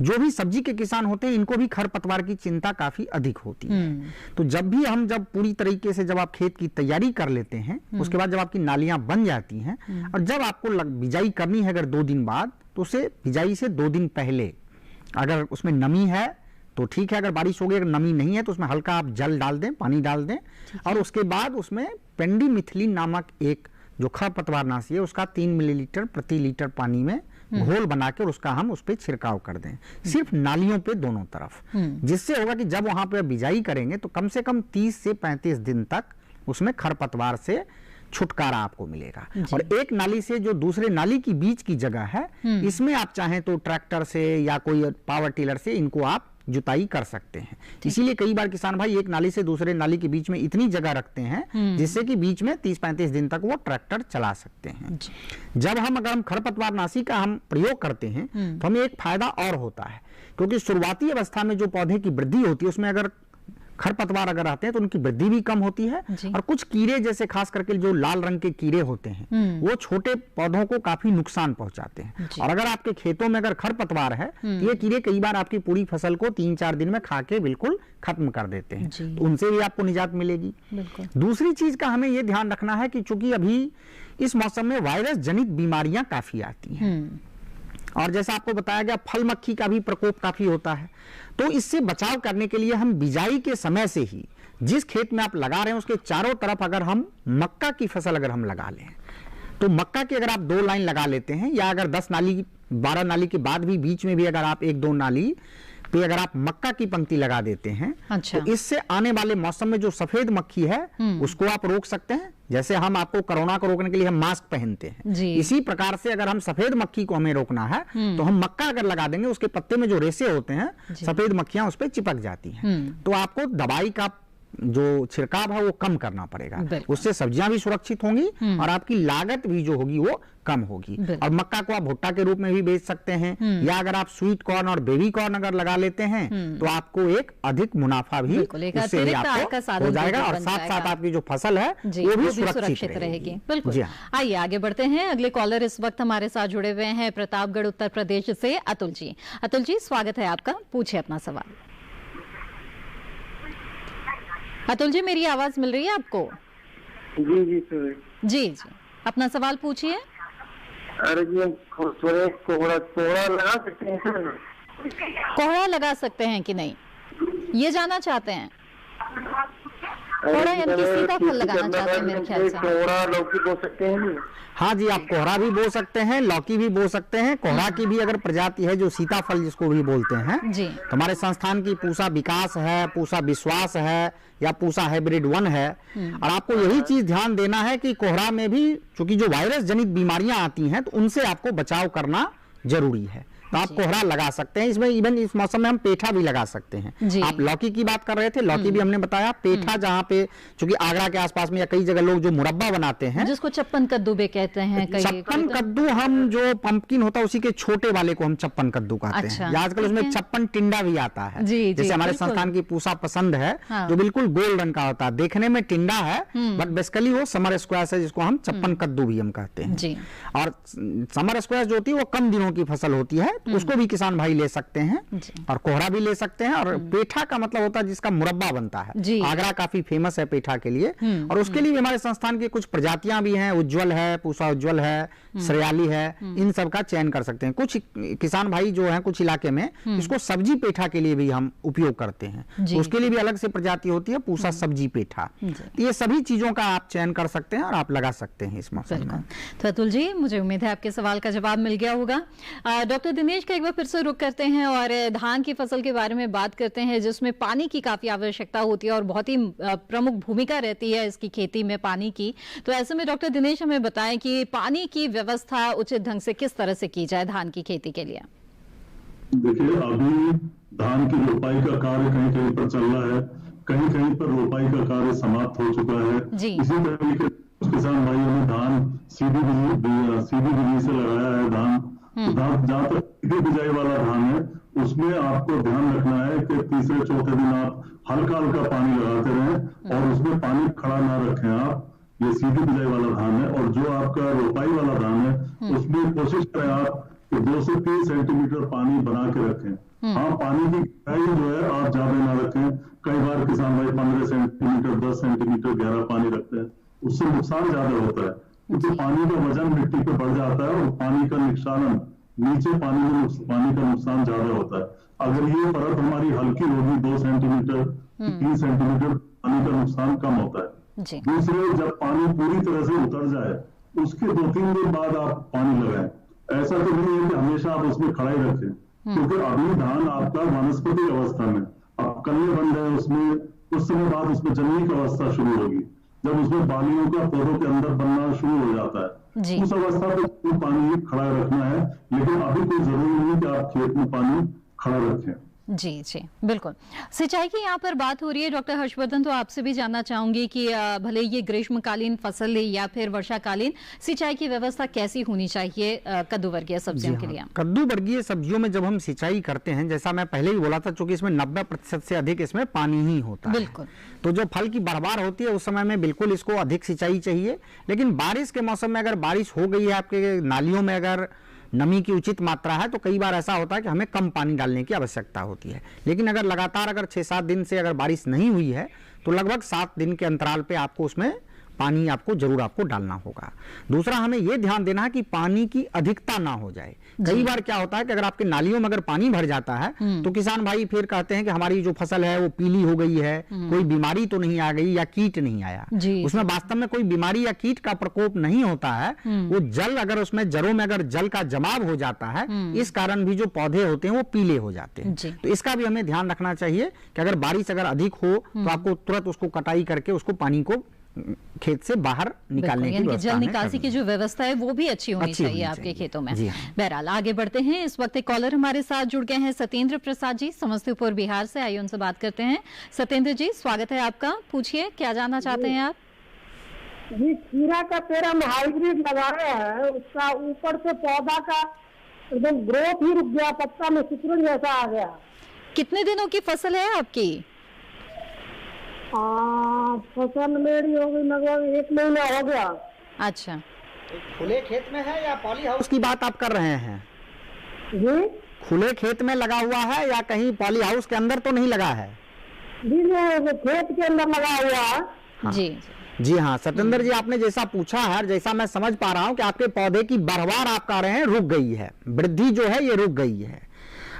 जो भी सब्जी के किसान होते हैं इनको भी खरपतवार की चिंता काफी अधिक होती है। तो जब पूरी तरीके से जब आप खेत की तैयारी कर लेते हैं, उसके बाद जब आपकी नालियां बन जाती हैं और जब आपको बिजाई करनी है अगर 2 दिन बाद, तो उसे बिजाई से 2 दिन पहले अगर उसमें नमी है तो ठीक है, अगर बारिश हो गई, अगर नमी नहीं है तो उसमें हल्का आप जल डाल दें, पानी डाल दें और उसके बाद उसमें पेंडिमिथिलिन नामक एक जो खरपतवारनाशी है उसका 3 मिलीलीटर प्रति लीटर पानी में घोल बना के और उसका हम उस पर छिड़काव कर दें, सिर्फ नालियों पे दोनों तरफ। जिससे होगा कि जब वहां पे बिजाई करेंगे तो कम से कम 30 से 35 दिन तक उसमें खरपतवार से छुटकारा आपको मिलेगा। और एक नाली से जो दूसरे नाली की बीच की जगह है, इसमें आप चाहें तो ट्रैक्टर से या कोई पावर टिलर से इनको आप जुताई कर सकते हैं। इसीलिए कई बार किसान भाई एक नाली से दूसरे नाली के बीच में इतनी जगह रखते हैं जिससे कि बीच में 30-35 दिन तक वो ट्रैक्टर चला सकते हैं। जब अगर हम खरपतवारनाशी का हम प्रयोग करते हैं तो हमें एक फायदा और होता है, क्योंकि शुरुआती अवस्था में जो पौधे की वृद्धि होती है उसमें अगर खरपतवार अगर आते हैं तो उनकी वृद्धि भी कम होती है और कुछ कीड़े, जैसे खास करके जो लाल रंग के कीड़े होते हैं, वो छोटे पौधों को काफी नुकसान पहुंचाते हैं। और अगर आपके खेतों में अगर खरपतवार है तो ये कीड़े कई बार आपकी पूरी फसल को 3-4 दिन में खा के बिल्कुल खत्म कर देते हैं, तो उनसे भी आपको निजात मिलेगी। दूसरी चीज का हमें ये ध्यान रखना है कि चूंकि अभी इस मौसम में वायरस जनित बीमारियां काफी आती हैं और जैसा आपको बताया गया फल मक्खी का भी प्रकोप काफी होता है, तो इससे बचाव करने के लिए हम बिजाई के समय से ही जिस खेत में आप लगा रहे हैं उसके चारों तरफ अगर हम मक्का की फसल अगर हम लगा लें तो मक्का की अगर आप 2 लाइन लगा लेते हैं, या अगर 10 नाली 12 नाली के बाद भी बीच में भी अगर आप 1-2 नाली पे अगर आप मक्का की पंक्ति लगा देते हैं, तो इससे आने वाले मौसम में जो सफेद मक्खी है उसको आप रोक सकते हैं। जैसे हम आपको कोरोना को रोकने के लिए हम मास्क पहनते हैं, इसी प्रकार से अगर हम सफेद मक्खी को हमें रोकना है तो हम मक्का अगर लगा देंगे, उसके पत्ते में जो रेशे होते हैं सफेद मक्खियां उस पर चिपक जाती हैं, तो आपको दवाई का जो छिड़काव है वो कम करना पड़ेगा। उससे सब्जियां भी सुरक्षित होंगी और आपकी लागत भी जो होगी वो कम होगी। और मक्का को आप भुट्टा के रूप में भी बेच सकते हैं, या अगर आप स्वीट कॉर्न और बेबी कॉर्न अगर लगा लेते हैं तो आपको एक अधिक मुनाफा भी उससे आपको हो जाएगा और साथ साथ आपकी जो फसल है वो भी सुरक्षित रहेगी। बिल्कुल। आइए आगे बढ़ते हैं। अगले कॉलर इस वक्त हमारे साथ जुड़े हुए हैं प्रतापगढ़ उत्तर प्रदेश से अतुल जी। अतुल जी, स्वागत है आपका, पूछिए अपना सवाल। अतुल जी, मेरी आवाज मिल रही है आपको? जी जी सर। जी, अपना सवाल पूछिए। अरे जी, कोहरा लगा सकते हैं सर? कोहरा लगा सकते हैं कि नहीं, ये जानना चाहते हैं? कोहरा यानी कि सीधा फल लगाना चाहते हैं मेरे ख्याल से। कोहरा लौकी बो सकते हैं? हाँ जी, आप कोहरा भी बो सकते हैं, लौकी भी बो सकते हैं। कोहरा की भी अगर प्रजाति है जो सीताफल जिसको भी बोलते हैं जी, हमारे संस्थान की पूसा विकास है, पूसा विश्वास है या पूसा हाइब्रिड 1 है। और आपको यही चीज ध्यान देना है कि कोहरा में भी चूंकि जो वायरस जनित बीमारियां आती हैं तो उनसे आपको बचाव करना जरूरी है। तो आप कोहरा लगा सकते हैं। इसमें इवन इस मौसम में हम पेठा भी लगा सकते हैं। आप लौकी की बात कर रहे थे, लौकी भी हमने बताया। पेठा जहाँ पे चूंकि आगरा के आसपास में या कई जगह लोग जो मुरब्बा बनाते हैं, जिसको चप्पन कद्दू भी कहते हैं। चप्पन कद्दू हम जो पंपकिन होता है उसी के छोटे वाले को हम चप्पन कद्दू कहते हैं। या आजकल उसमें छप्पन टिंडा भी आता है, जैसे हमारे संस्थान की पूसा पसंद है जो बिल्कुल गोल रंग का होता है, देखने में टिंडा है बट बेसिकली वो समर स्क्वायर है, जिसको हम चप्पन कद्दू भी हम कहते हैं। और समर स्क्वायर जो होती है वो कम दिनों की फसल होती है, उसको भी किसान भाई ले सकते हैं और कोहरा भी ले सकते हैं। और पेठा का मतलब होता है जिसका मुरब्बा बनता है। आगरा काफी फेमस है पेठा के लिए, और उसके लिए हमारे संस्थान की कुछ प्रजातियां भी हैं। उज्जवल है, पूसा उज्जवल है, श्रेयाली है, इन सब का चयन कर सकते हैं। कुछ किसान भाई जो हैं कुछ इलाके में इसको सब्जी पेठा के लिए भी हम उपयोग करते हैं, तो उसके लिए भी अलग से प्रजाति होती है, पूसा सब्जी पेठा। ये सभी चीजों का आप चयन कर सकते हैं और आप लगा सकते हैं इस मौसम में। तो अतुल जी, मुझे उम्मीद है आपके सवाल का जवाब मिल गया होगा। डॉक्टर दिनेश का एक बार फिर से रुख करते हैं और धान की फसल के बारे में बात करते हैं, जिसमें पानी की काफी आवश्यकता होती है और बहुत ही प्रमुख भूमिका रहती है इसकी खेती में पानी की। तो ऐसे में डॉक्टर दिनेश हमें बताएं कि पानी की व्यवस्था उचित ढंग से किस तरह से की जाए धान की खेती के लिए। देखिए, अभी धान की रोपाई का कार्य कहीं कहीं पर चल रहा है, कहीं कहीं पर रोपाई का कार्य समाप्त हो चुका है। इसी तरीके किसान भाइयों ने धान सीधी विधि से लगाया है। धान जहाँ तक सीधी बिजाई वाला धान है उसमें आपको ध्यान रखना है कि तीसरे चौथे दिन आप हल्का हल्का पानी लगाते रहें और उसमें पानी खड़ा ना रखें आप। ये सीधी बिजाई वाला धान है। और जो आपका रोपाई वाला धान है उसमें कोशिश करें आप कि 2 से 3 सेंटीमीटर पानी बना के रखें। हाँ, पानी की गहराई जो है आप ज्यादा ना रखें। कई बार किसान भाई 15 सेंटीमीटर 10 सेंटीमीटर गहरा पानी रखते हैं, उससे नुकसान ज्यादा होता है क्योंकि पानी का वजन मिट्टी पे बढ़ जाता है और पानी का निक्षालन नीचे पानी का नुकसान ज्यादा होता है। अगर ये परत हमारी हल्की होगी 2 सेंटीमीटर 3 सेंटीमीटर, पानी का नुकसान कम होता है। दूसरे, जब पानी पूरी तरह से उतर जाए उसके 2-3 दिन बाद आप पानी लगाएं। ऐसा तो नहीं है कि हमेशा आप उसमें खड़ा ही रखें, क्योंकि अभी धान आपका वानस्पतिक अवस्था में, अब कन्ने बन गए उसमें, कुछ समय बाद उसमें जमीनी की अवस्था शुरू होगी, जब उसमें बालियों का पौधों के अंदर बनना शुरू हो जाता है। उस अवस्था पे पानी खड़ा रखना है, लेकिन अभी कोई जरूरी नहीं कि आप खेत में पानी खड़ा रखें। जी जी, बिल्कुल। सिंचाई की यहाँ पर बात हो रही है डॉक्टर हर्षवर्धन, तो आपसे भी जानना चाहूंगी कि भले ये ग्रीष्मकालीन फसल या फिर वर्षाकालीन, सिंचाई की व्यवस्था कैसी होनी चाहिए कद्दू वर्गीय सब्जियों के लिए। कद्दू वर्गीय सब्जियों में जब हम सिंचाई करते हैं, जैसा मैं पहले ही बोला था, चूंकि इसमें 90% से अधिक इसमें पानी ही होता है, बिल्कुल। तो जो फल की बढ़वार होती है उस समय में बिल्कुल इसको अधिक सिंचाई चाहिए। लेकिन बारिश के मौसम में अगर बारिश हो गई है, आपके नालियों में अगर नमी की उचित मात्रा है, तो कई बार ऐसा होता है कि हमें कम पानी डालने की आवश्यकता होती है। लेकिन अगर लगातार अगर 6-7 दिन से अगर बारिश नहीं हुई है तो लगभग 7 दिन के अंतराल पे आपको उसमें पानी जरूर आपको डालना होगा। दूसरा, हमें यह ध्यान देना है कि पानी की अधिकता ना हो जाए। कई बार क्या होता है कि अगर आपके नालियों में अगर पानी भर जाता है तो किसान भाई फिर कहते हैं कि हमारी जो फसल है वो पीली हो गई है, कोई बीमारी तो नहीं आ गई या कीट नहीं आया। उसमें वास्तव में कोई बीमारी या कीट का प्रकोप नहीं होता है। वो जल, अगर उसमें जड़ों में अगर जल का जमाव हो जाता है, इस कारण भी जो पौधे होते हैं वो पीले हो जाते हैं। तो इसका भी हमें ध्यान रखना चाहिए कि अगर बारिश अगर अधिक हो तो आपको तुरंत उसको कटाई करके उसको पानी को खेत से बाहर निकालने की व्यवस्था, जल निकासी की जो व्यवस्था है वो भी अच्छी होनी चाहिए आपके खेतों में। बहरहाल आगे बढ़ते हैं। इस वक्त एक कॉलर हमारे साथ जुड़ गए हैं, सत्येंद्र प्रसाद जी, समस्तीपुर बिहार से। आइए उनसे बात करते हैं। सत्येंद्र जी, स्वागत है आपका, पूछिए क्या जानना चाहते हैं आप। जी, खीरा का पेड़ हम हाइब्रिड लगाया है, उसका ऊपर से पौधा का एकदम ग्रोथ ही रुक गया, पत्ता में सिकुड़न जैसा आ गया। कितने दिनों की फसल है आपकी? फसल मेरी हो गई लगभग 1 महीना हो गया। अच्छा, खुले खेत में है या पॉली हाउस की बात आप कर रहे हैं? जी, खुले खेत में लगा हुआ है या कहीं पॉली हाउस के अंदर तो नहीं लगा है? जी, खेत के अंदर लगा हुआ है। हाँ। जी हाँ सत्येंद्र जी, आपने जैसा पूछा है, जैसा मैं समझ पा रहा हूँ कि आपके पौधे की बढ़वार आप कह रहे हैं रुक गई है, वृद्धि जो है ये रुक गई है।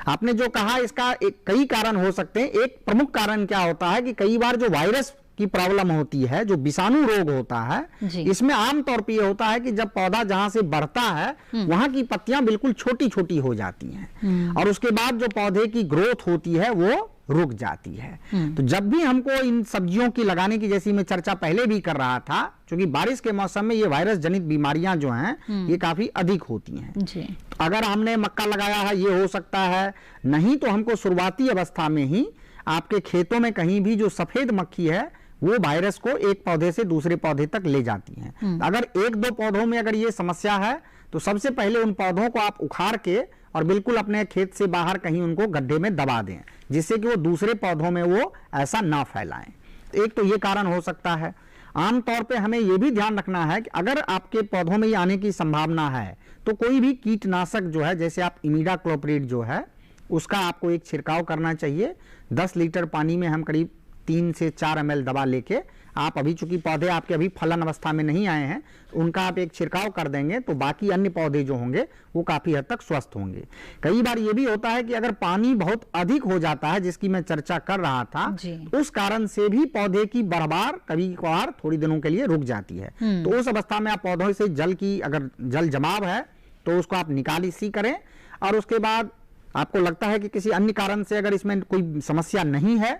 आपने जो कहा इसका कई कारण हो सकते हैं। एक प्रमुख कारण क्या होता है कि कई बार जो वायरस की प्रॉब्लम होती है, जो विषाणु रोग होता है, इसमें आमतौर पर यह होता है कि जब पौधा जहां से बढ़ता है वहां की पत्तियां बिल्कुल छोटी छोटी हो जाती हैं और उसके बाद जो पौधे की ग्रोथ होती है वो रुक जाती है। तो जब भी हमको इन सब्जियों की लगाने की, जैसी मैं चर्चा पहले भी कर रहा था, क्योंकि बारिश के मौसम में ये वायरस जनित बीमारियां जो हैं ये काफी अधिक होती हैं। तो अगर हमने मक्का लगाया है, ये हो सकता है, नहीं तो हमको शुरुआती अवस्था में ही आपके खेतों में कहीं भी जो सफेद मक्खी है वो वायरस को एक पौधे से दूसरे पौधे तक ले जाती हैं। अगर एक दो पौधों में अगर ये समस्या है तो सबसे पहले उन पौधों को आप उखाड़ के और बिल्कुल अपने खेत से बाहर कहीं उनको गड्ढे में दबा दें, जिससे कि वो दूसरे पौधों में वो ऐसा ना फैलाएं। एक तो ये कारण हो सकता है। आमतौर पे हमें ये भी ध्यान रखना है कि अगर आपके पौधों में ये आने की संभावना है तो कोई भी कीटनाशक जो है, जैसे आप इमिडाक्लोप्रिड जो है उसका आपको एक छिड़काव करना चाहिए। 10 लीटर पानी में हम करीब 3 से 4 ml दवा लेके, आप अभी चूंकि पौधे आपके अभी फलन अवस्था में नहीं आए हैं, उनका आप एक छिड़काव कर देंगे तो बाकी अन्य पौधे जो होंगे वो काफी हद तक स्वस्थ होंगे। कई बार ये भी होता है कि अगर पानी बहुत अधिक हो जाता है, जिसकी मैं चर्चा कर रहा था, उस कारण से भी पौधे की बढ़वार कभी कभार थोड़ी दिनों के लिए रुक जाती है। तो उस अवस्था में आप पौधों से जल की, अगर जल जमाव है तो उसको आप निकासी करें, और उसके बाद आपको लगता है कि किसी अन्य कारण से अगर इसमें कोई समस्या नहीं है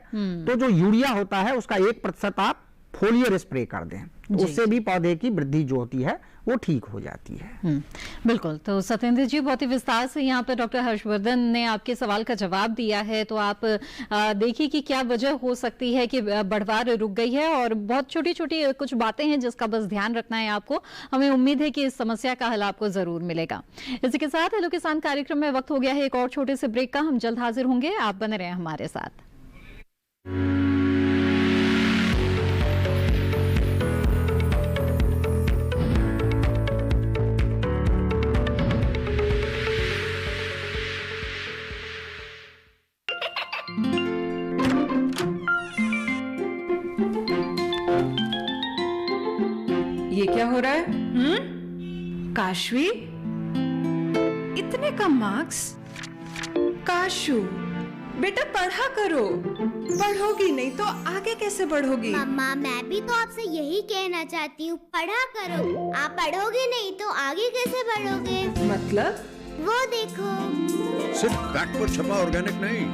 तो जो यूरिया होता है उसका 1% आप फोलियर स्प्रे कर दें, तो उससे भी पौधे की वृद्धि जो होती है वो ठीक हो जाती है। बिल्कुल। तो सत्येंद्र जी, बहुत ही विस्तार से यहाँ पर डॉक्टर हर्षवर्धन ने आपके सवाल का जवाब दिया है। तो आप देखिए कि क्या वजह हो सकती है कि बढ़वार रुक गई है, और बहुत छोटी छोटी कुछ बातें हैं जिसका बस ध्यान रखना है आपको। हमें उम्मीद है कि इस समस्या का हल आपको जरूर मिलेगा। इसी के साथ हेलो किसान कार्यक्रम में वक्त हो गया है एक और छोटे से ब्रेक का। हम जल्द हाजिर होंगे, आप बने रहें हमारे साथ। ये क्या हो रहा है? काशवी, इतने कम मार्क्स? काशू बेटा पढ़ा करो, पढ़ोगी नहीं तो आगे कैसे बढ़ोगी? मम्मा मैं भी तो आपसे यही कहना चाहती हूँ, पढ़ा करो। आप पढ़ोगे नहीं तो आगे कैसे बढ़ोगे? मतलब? वो देखो, सिर्फ बैक पर छपा ऑर्गेनिक नहीं,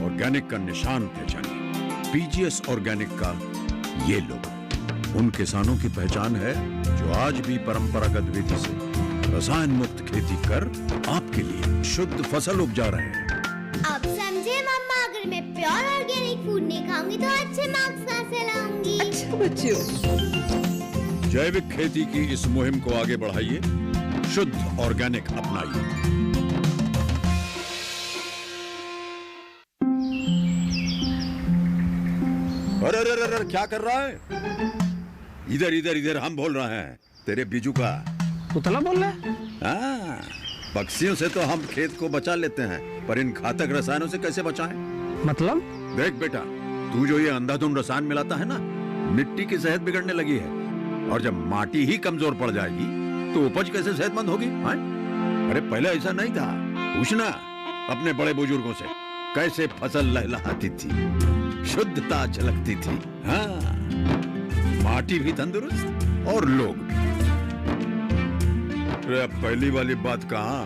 ऑर्गेनिक का निशान पहचानिए। पीजीएस ऑर्गेनिक का ये लोगो उन किसानों की पहचान है जो आज भी परंपरागत विधि से रसायन मुक्त खेती कर आपके लिए शुद्ध फसल उपजा रहे हैं। अब समझे मम्मा, अगर मैं प्योर ऑर्गेनिक फूड नहीं खाऊंगी तो अच्छे मार्क्स कहाँ से लाऊंगी? अच्छा बच्चों, जैविक खेती की इस मुहिम को आगे बढ़ाइए, शुद्ध ऑर्गेनिक अपनाइए। अरे अरे अरे क्या कर रहा है? इधर इधर इधर, हम बोल रहे हैं तेरे बीजू का। उतना बोल रहा है? हाँ, पक्षियों से तो हम खेत को बचा लेते हैं, पर इन घातक रसायनों से कैसे बचाएं? मतलब? देख बेटा, तू जो ये अंधाधुंध रसायन मिलाता है ना, मिट्टी की सेहत बिगड़ने लगी है, और जब माटी ही कमजोर पड़ जाएगी तो उपज कैसे सेहतमंद होगी? अरे पहले ऐसा नहीं था, पूछना अपने बड़े बुजुर्गों से, कैसे फसल लहलहाती थी, शुद्धता झलकती थी। हाँ, माटी भी तंदुरुस्त और लोग भी। पहली वाली बात कहाँ?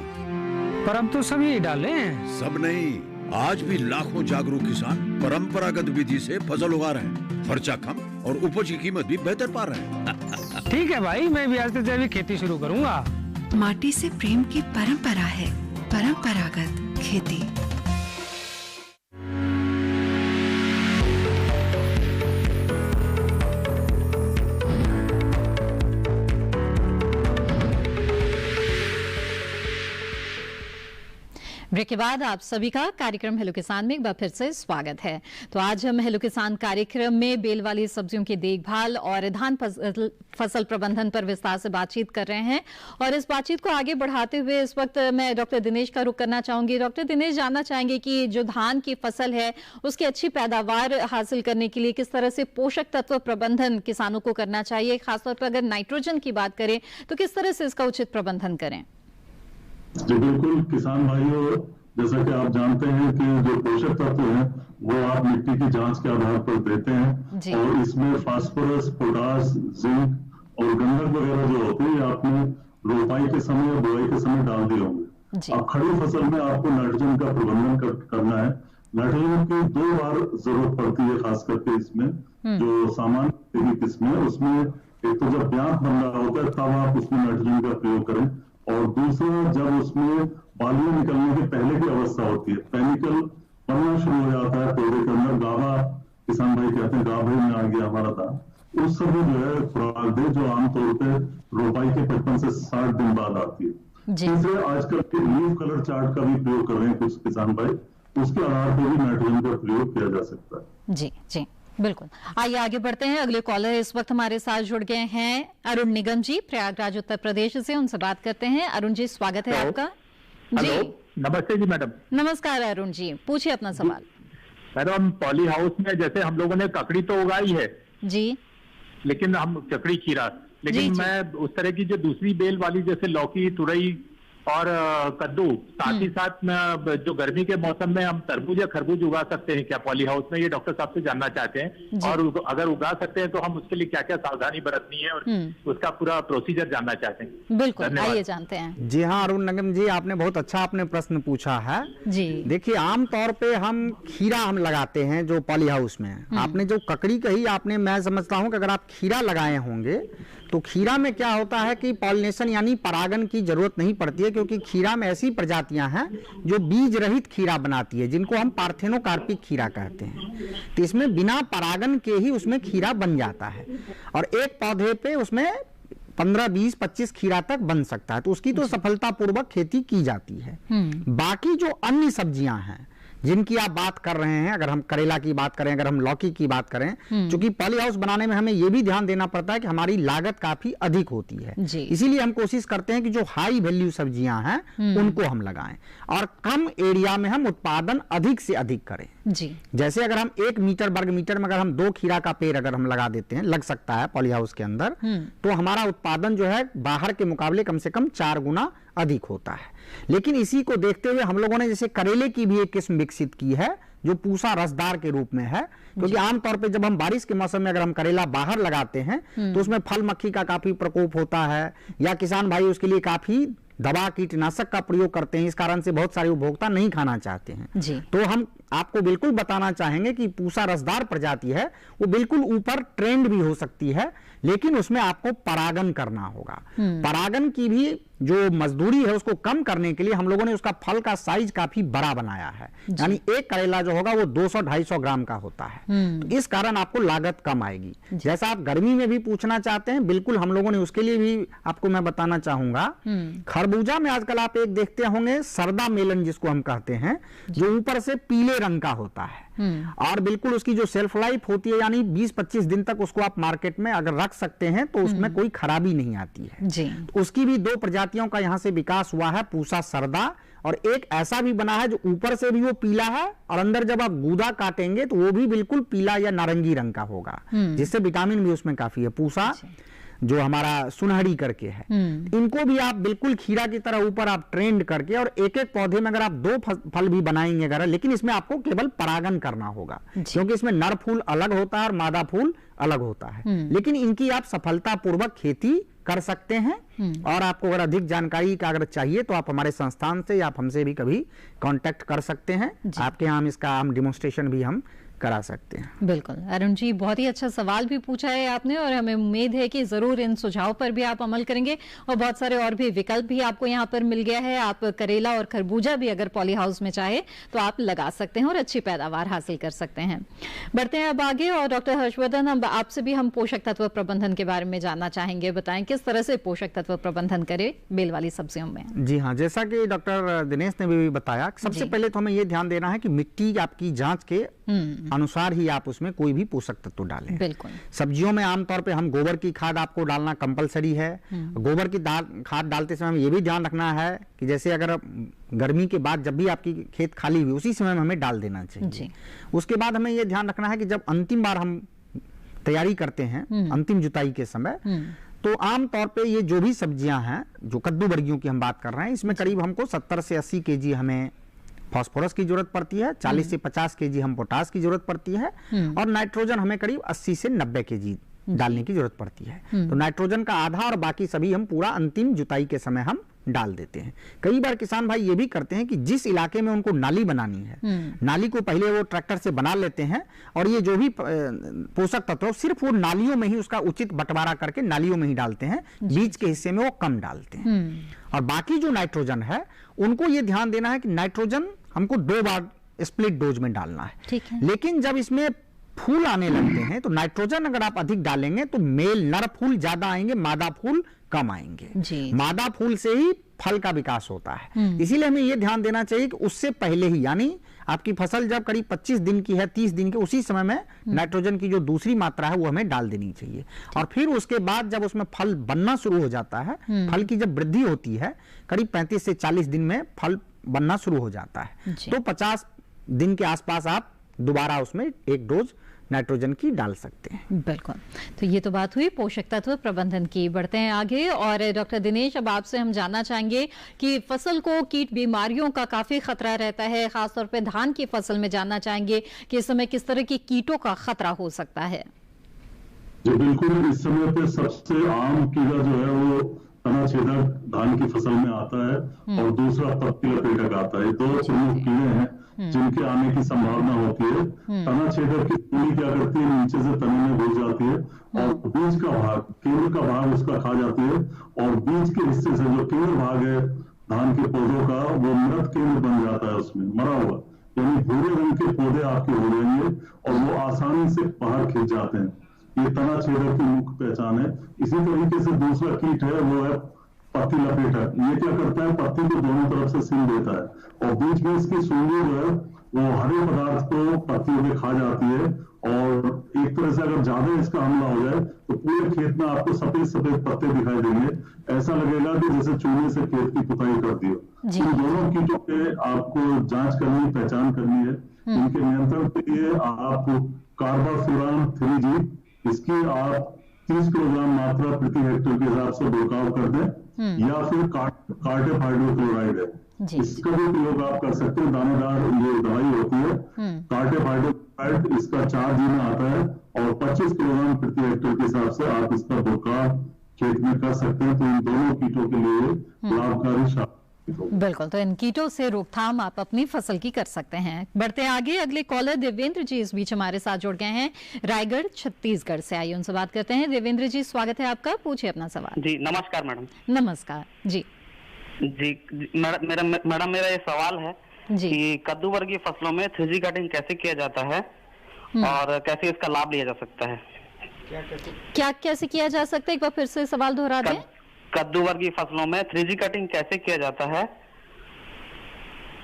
पर अब तो सभी डाले हैं। सब नहीं, आज भी लाखों जागरूक किसान परंपरागत विधि से फसल उगा रहे हैं, खर्चा कम और उपज की कीमत भी बेहतर पा रहे हैं। ठीक है भाई, मैं भी आज से जैविक खेती शुरू करूंगा। माटी से प्रेम की परंपरा है, परंपरागत खेती। ब्रेक के बाद आप सभी का कार्यक्रम हेलो किसान में एक बार फिर से स्वागत है। तो आज हम हेलो किसान कार्यक्रम में बेल वाली सब्जियों की देखभाल और धान फसल प्रबंधन पर विस्तार से बातचीत कर रहे हैं, और इस बातचीत को आगे बढ़ाते हुए इस वक्त मैं डॉक्टर दिनेश का रुख करना चाहूंगी। डॉक्टर दिनेश, जानना चाहेंगे कि जो धान की फसल है उसकी अच्छी पैदावार हासिल करने के लिए किस तरह से पोषक तत्व प्रबंधन किसानों को करना चाहिए, खासतौर पर अगर नाइट्रोजन की बात करें तो किस तरह से इसका उचित प्रबंधन करें? जी बिल्कुल किसान भाइयों, जैसा कि आप जानते हैं कि जो पोषक तत्व हैं वो आप मिट्टी की जांच के आधार पर देते हैं, और इसमें फास्फोरस, पोटास, जिंक और गंधक वगैरह जो होते हैं आपने रोपाई के समय या बुआई के समय डाल दिए होंगे। अब खड़ी फसल में आपको नाइट्रोजन का प्रबंधन करना है। नाइट्रोजन की 2 बार जरूरत पड़ती है, खास करके इसमें जो सामान्य किस्म है उसमें एक तो जब ब्यात बन रहा होता है तब आप उसमें नाइट्रोजन का प्रयोग करें, और दूसरा जब उसमें बालियां निकलने के पहले की अवस्था होती है, पेनिकल बनना शुरू हो जाता है पौधे के अंदर, गाभा किसान भाई कहते हैं गाभे में आ गया हमारा था, उस समय जो है खुराक दे जो आमतौर पे रोपाई के 55 से 60 दिन बाद आती है। तीसरे आजकल के लीफ कलर चार्ट का भी प्रयोग कर रहे हैं कुछ किसान भाई, उसके आधार पर भी नाइट्रोजन का प्रयोग किया जा सकता है। जी जी बिल्कुल। आइए आगे बढ़ते हैं। अगले कॉलर इस वक्त हमारे साथ जुड़ गए हैं अरुण निगम जी, प्रयागराज उत्तर प्रदेश से, उनसे बात करते हैं। अरुण जी स्वागत है आपका। जी नमस्ते जी मैडम। नमस्कार अरुण जी, पूछिए अपना सवाल। मैडम पॉली हाउस में जैसे हम लोगों ने ककड़ी तो उगाई है जी, लेकिन हम ककड़ी खीरा, लेकिन मैं उस तरह की जो दूसरी बेल वाली जैसे लौकी, तुरई और कद्दू, साथ ही साथ में जो गर्मी के मौसम में हम तरबूज या खरबूज उगा सकते हैं क्या पॉली हाउस में, ये डॉक्टर साहब से जानना चाहते हैं, और अगर उगा सकते हैं तो हम उसके लिए क्या क्या सावधानी बरतनी है और उसका पूरा प्रोसीजर जानना चाहते हैं। बिल्कुल, आइए जानते हैं। जी हाँ अरुण निगम जी, आपने बहुत अच्छा आपने प्रश्न पूछा है जी। देखिए आमतौर पे हम खीरा हम लगाते हैं जो पॉली हाउस में, आपने जो ककड़ी कही आपने, मैं समझता हूँ कि अगर आप खीरा लगाए होंगे तो खीरा में क्या होता है कि पॉलिनेशन यानी परागन की जरूरत नहीं पड़ती है, क्योंकि खीरा में ऐसी प्रजातियां हैं जो बीज रहित खीरा बनाती है, जिनको हम पार्थेनोकार्पिक खीरा कहते हैं। तो इसमें बिना परागन के ही उसमें खीरा बन जाता है, और एक पौधे पे उसमें 15, 20, 25 खीरा तक बन सकता है, तो उसकी तो सफलतापूर्वक खेती की जाती है। बाकी जो अन्य सब्जियां हैं जिनकी आप बात कर रहे हैं, अगर हम करेला की बात करें, अगर हम लौकी की बात करें, क्योंकि पॉली हाउस बनाने में हमें यह भी ध्यान देना पड़ता है कि हमारी लागत काफी अधिक होती है, इसीलिए हम कोशिश करते हैं कि जो हाई वैल्यू सब्जियां हैं उनको हम लगाएं और कम एरिया में हम उत्पादन अधिक से अधिक करें। जी। जैसे अगर हम 1 मीटर वर्ग मीटर में अगर हम 2 खीरा का पेड़ अगर हम लगा देते हैं, लग सकता है पॉली हाउस के अंदर, तो हमारा उत्पादन जो है बाहर के मुकाबले कम से कम 4 गुना अधिक होता है। लेकिन इसी को देखते हुए हम लोगों ने जैसे करेले की भी एक किस्म विकसित की है जो पूसा रसदार के रूप में है, क्योंकि आमतौर पे जब हम बारिश के मौसम में अगर हम करेला बाहर लगाते हैं तो उसमें फल मक्खी का काफी प्रकोप होता है, या किसान भाई उसके लिए काफी दवा कीटनाशक का प्रयोग करते हैं, इस कारण से बहुत सारे उपभोक्ता नहीं खाना चाहते हैं। तो हम आपको बिल्कुल बताना चाहेंगे कि पूसा रसदार प्रजाति है, वो बिल्कुल ऊपर ट्रेंड भी हो सकती है, लेकिन उसमें आपको परागन करना होगा। परागन की भी जो मजदूरी है उसको कम करने के लिए हम लोगों ने उसका फल का साइज काफी बड़ा बनाया है, यानी एक करेला जो होगा वो 200-250 ग्राम का होता है, तो इस कारण आपको लागत कम आएगी। जैसा आप गर्मी में भी पूछना चाहते हैं, बिल्कुल हम लोगों ने उसके लिए भी आपको मैं बताना चाहूंगा। खरबूजा में आजकल आप एक देखते होंगे सरदा मेलन जिसको हम कहते हैं, जो ऊपर से पीले रंग का होता है और बिल्कुल उसकी जो शेल्फ लाइफ होती है यानी 20-25 दिन तक उसको आप मार्केट में अगर रख सकते हैं तो उसमें कोई खराबी नहीं आती है जी। तो उसकी भी 2 प्रजातियों का यहाँ से विकास हुआ है, पूसा सरदा, और एक ऐसा भी बना है जो ऊपर से भी वो पीला है और अंदर जब आप गूदा काटेंगे तो वो भी बिल्कुल पीला या नारंगी रंग का होगा, जिससे विटामिन भी उसमें काफी है। पूसा जो हमारा सुनहरी करके है, इनको भी आप बिल्कुल खीरा की तरह ऊपर आप ट्रेंड करके और एक एक पौधे में अगर आप 2 फल भी बनाएंगे अगर, लेकिन इसमें आपको केवल परागन करना होगा, क्योंकि इसमें नर फूल अलग होता है और मादा फूल अलग होता है, लेकिन इनकी आप सफलतापूर्वक खेती कर सकते हैं। और आपको अगर अधिक जानकारी का अगर चाहिए तो आप हमारे संस्थान से या आप हमसे भी कभी कांटेक्ट कर सकते हैं, आपके यहाँ इसका हम डिमोन्स्ट्रेशन भी हम करा सकते हैं। बिल्कुल अरुण जी, बहुत ही अच्छा सवाल भी पूछा है आपने और हमें उम्मीद है कि जरूर इन सुझाव पर भी आप अमल करेंगे और बहुत सारे और भी विकल्प भी आपको यहाँ पर मिल गया है। आप करेला और खरबूजा भी अगर पॉली हाउस में चाहे तो आप लगा सकते हैं और अच्छी पैदावार हासिल कर सकते हैं। बढ़ते हैं अब आगे और डॉक्टर हर्षवर्धन, अब आपसे भी हम पोषक तत्व प्रबंधन के बारे में जानना चाहेंगे। बताएं किस तरह से पोषक तत्व प्रबंधन करें बेल वाली सब्जियों में। जी हाँ, जैसा कि डॉक्टर दिनेश ने भी बताया, सबसे पहले तो हमें ये ध्यान देना है कि मिट्टी आपकी जांच के अनुसार ही आप उसमें कोई भी पोषक तत्व डालें। बिल्कुल। सब्जियों में आमतौर पे हम गोबर की खाद आपको डालना कंपलसरी है। गोबर की खाद डालते समय हमें ये भी ध्यान रखना है कि जैसे अगर गर्मी के बाद जब भी आपकी खेत खाली हुई उसी समय में हमें डाल देना चाहिए। उसके बाद हमें ये ध्यान रखना है कि जब अंतिम बार हम तैयारी करते हैं, अंतिम जुताई के समय, तो आमतौर पे ये जो भी सब्जियां हैं, जो कद्दू वर्गियों की हम बात कर रहे हैं, इसमें करीब हमको 70 से 80 केजी हमें फास्फोरस की जरूरत पड़ती है, 40 से 50 केजी हम पोटास की जरूरत पड़ती है और नाइट्रोजन हमें करीब 80 से 90 केजी डालने की जरूरत पड़ती है। तो नाइट्रोजन का आधा और बाकी सभी हम पूरा अंतिम जुताई के समय हम डाल देते हैं। कई बार किसान भाई ये भी करते हैं कि जिस इलाके में उनको नाली बनानी है, नाली को पहले वो ट्रैक्टर से बना लेते हैं और ये जो भी पोषक तत्व सिर्फ वो नालियों में ही उसका उचित बंटवारा करके नालियों में ही डालते हैं, बीच के हिस्से में वो कम डालते हैं। और बाकी जो नाइट्रोजन है उनको ये ध्यान देना है कि नाइट्रोजन हमको 2 बार स्प्लिट डोज में डालना है। लेकिन जब इसमें फूल आने लगते हैं तो नाइट्रोजन अगर आप अधिक डालेंगे तो मेल नर फूल ज्यादा आएंगे, मादा फूल कम आएंगे। मादा फूल से ही फल का विकास होता है। इसीलिए हमें यह ध्यान देना चाहिए कि उससे पहले ही, यानी आपकी फसल जब करीब 25 दिन की है, 30 दिन की, उसी समय में नाइट्रोजन की जो दूसरी मात्रा है वो हमें डाल देनी चाहिए। और फिर उसके बाद जब उसमें फल बनना शुरू हो जाता है, फल की जब वृद्धि होती है करीब 35 से 40 दिन में फल बनना शुरू हो जाता है, तो 50 दिन के आसपास आप दोबारा उसमें 1 डोज नाइट्रोजन की डाल सकते हैं। बिल्कुल। तो ये तो बात हुई पोषक तत्व प्रबंधन की। बढ़ते हैं आगे और डॉक्टर दिनेश, अब आपसे हम जानना चाहेंगे कि फसल को कीट बीमारियों का काफी खतरा रहता है, खासतौर पे धान की फसल में जानना चाहेंगे कि इस समय किस तरह की कीटों का खतरा हो सकता है। जी बिल्कुल, इस समय पे सबसे आम कीड़ा जो है वो तना छेदक धान की फसल में आता है और दूसरा पत्ती लपेटक आता है। 2 प्रमुख कीड़े हैं जिनके आने की संभावना होती है। तना छेदक की सूली क्या करती है, नीचे से तने में घुस जाती है और बीज का भाग, केंद्र का भाग उसका खा जाती है और बीज के हिस्से से जो केंद्र भाग है धान के पौधों का वो मृत केंद्र बन जाता है, उसमें मरा हुआ, यानी भूरे रंग के पौधे आपके हो जाएंगे और वो आसानी से बाहर खिंच जाते हैं। ये तना छेदक की मुख्य पहचान है। इसी तरीके से दूसरा कीट है वो है पत्ती लपेटक। ये क्या करता है, पत्ती को दोनों तरफ से सिल देता है और बीच में इसकी सूंडी जो है वो हरे पदार्थ को पत्तियों में खा जाती है और एक तरह से अगर ज्यादा इसका हमला हो जाए तो पूरे खेत में आपको सफेद सफेद पत्ते दिखाई देंगे। ऐसा लगेगा कि जैसे चूने से खेत की पुताई करती हो। इन दोनों कीटों के आपको जांच करनी, पहचान करनी है। इनके नियंत्रण के लिए आप कार्बाफ्यूरान 3G इसकी आप 30 किलोग्राम मात्रा प्रति हेक्टेयर के हिसाब से छिड़काव कर दें या फिर कार्टेप हाइड्रोक्लोराइड है, इसका भी प्रयोग आप कर सकते हैं। दानेदार ये दवाई होती है कार्टेप हाइड्रोक्लोराइड, इसका 4G में आता है और 25 किलोग्राम प्रति हेक्टेयर के हिसाब से आप इसका छिड़काव खेत में कर सकते हैं। तो इन दोनों कीटों के लिए लाभकारी। बिल्कुल, तो इन कीटों से रोकथाम आप अपनी फसल की कर सकते हैं। बढ़ते हैं आगे, अगले कॉलर देवेंद्र जी इस बीच हमारे साथ जुड़ गए हैं, रायगढ़ छत्तीसगढ़ से। आइए उनसे बात करते हैं। देवेंद्र जी स्वागत है आपका, पूछिए अपना सवाल। जी नमस्कार मैडम। नमस्कार जी। मैडम मेरा ये सवाल है कि कद्दू वर्गीय फसलों में 3G कटिंग कैसे किया जाता है और कैसे इसका लाभ लिया जा सकता है? क्या कैसे किया जा सकता है, एक बार फिर से सवाल दोहरा दें। कद्दू वर्गीय फसलों में 3G कटिंग कैसे किया जाता है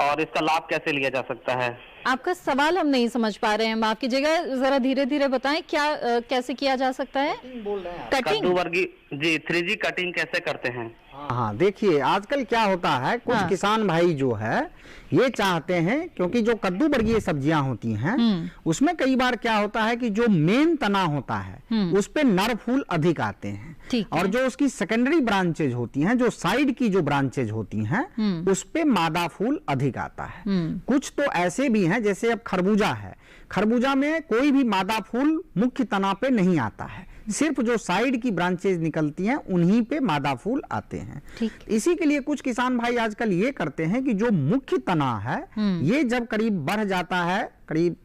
और इसका लाभ कैसे लिया जा सकता है? आपका सवाल हम नहीं समझ पा रहे हैं, माफ कीजिएगा, जरा धीरे धीरे बताएं। क्या कैसे किया जा सकता है? कटिंग कद्दू वर्गीय जी 3G कटिंग कैसे करते हैं? हाँ देखिए, आजकल क्या होता है, कुछ किसान भाई जो है ये चाहते हैं, क्योंकि जो कद्दू वर्गीय सब्जियां होती हैं उसमें कई बार क्या होता है कि जो मेन तना होता है उस पे नर फूल अधिक आते हैं और जो उसकी सेकेंडरी ब्रांचेज होती हैं, जो साइड की जो ब्रांचेज होती हैं उस पे मादा फूल अधिक आता है। कुछ तो ऐसे भी हैं, जैसे अब खरबूजा है, खरबूजा में कोई भी मादा फूल मुख्य तना पे नहीं आता है, सिर्फ जो साइड की ब्रांचेज निकलती हैं उन्हीं पे मादा फूल आते हैं। इसी के लिए कुछ किसान भाई आजकल ये करते हैं कि जो मुख्य तना है ये जब करीब बढ़ जाता है करीब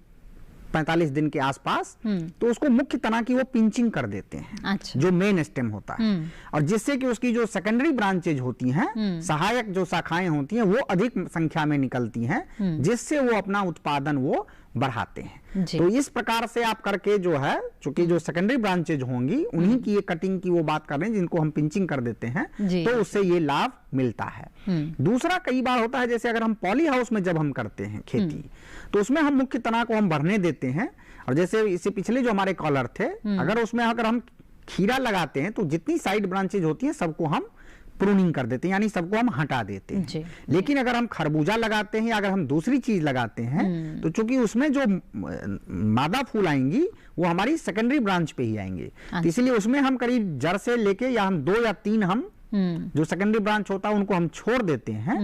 45 दिन के आसपास, तो उसको मुख्य तना की वो पिंचिंग कर देते हैं। अच्छा। जो मेन स्टेम होता है, और जिससे कि उसकी जो सेकेंडरी ब्रांचेज होती हैं, सहायक जो शाखाएं होती हैं वो अधिक संख्या में निकलती हैं, जिससे वो अपना उत्पादन वो बढ़ाते हैं। तो इस प्रकार से आप करके जो है, चूंकि जो सेकेंडरी ब्रांचेज होंगी उन्हीं की ये कटिंग की वो बात कर रहे हैं, जिनको हम पिंचिंग कर देते हैं, तो उससे ये लाभ मिलता है। दूसरा कई बार होता है, जैसे अगर हम पॉली हाउस में जब हम करते हैं खेती, तो उसमें हम मुख्य तना को हम बढ़ने देते हैं, और जैसे इससे पिछले जो हमारे कॉलर थे, अगर उसमें अगर हम खीरा लगाते हैं तो जितनी साइड ब्रांचेज होती हैं सबको हम प्रूनिंग कर देते हैं, यानी सबको हम हटा देते हैं। लेकिन अगर हम खरबूजा लगाते हैं या अगर हम दूसरी चीज लगाते हैं, तो चूंकि उसमें जो मादा फूल आएंगी वो हमारी सेकेंडरी ब्रांच पे ही आएंगे, तो इसलिए उसमें हम करीब जड़ से लेके या हम 2 या 3 हम जो सेकेंडरी ब्रांच होता है उनको हम छोड़ देते हैं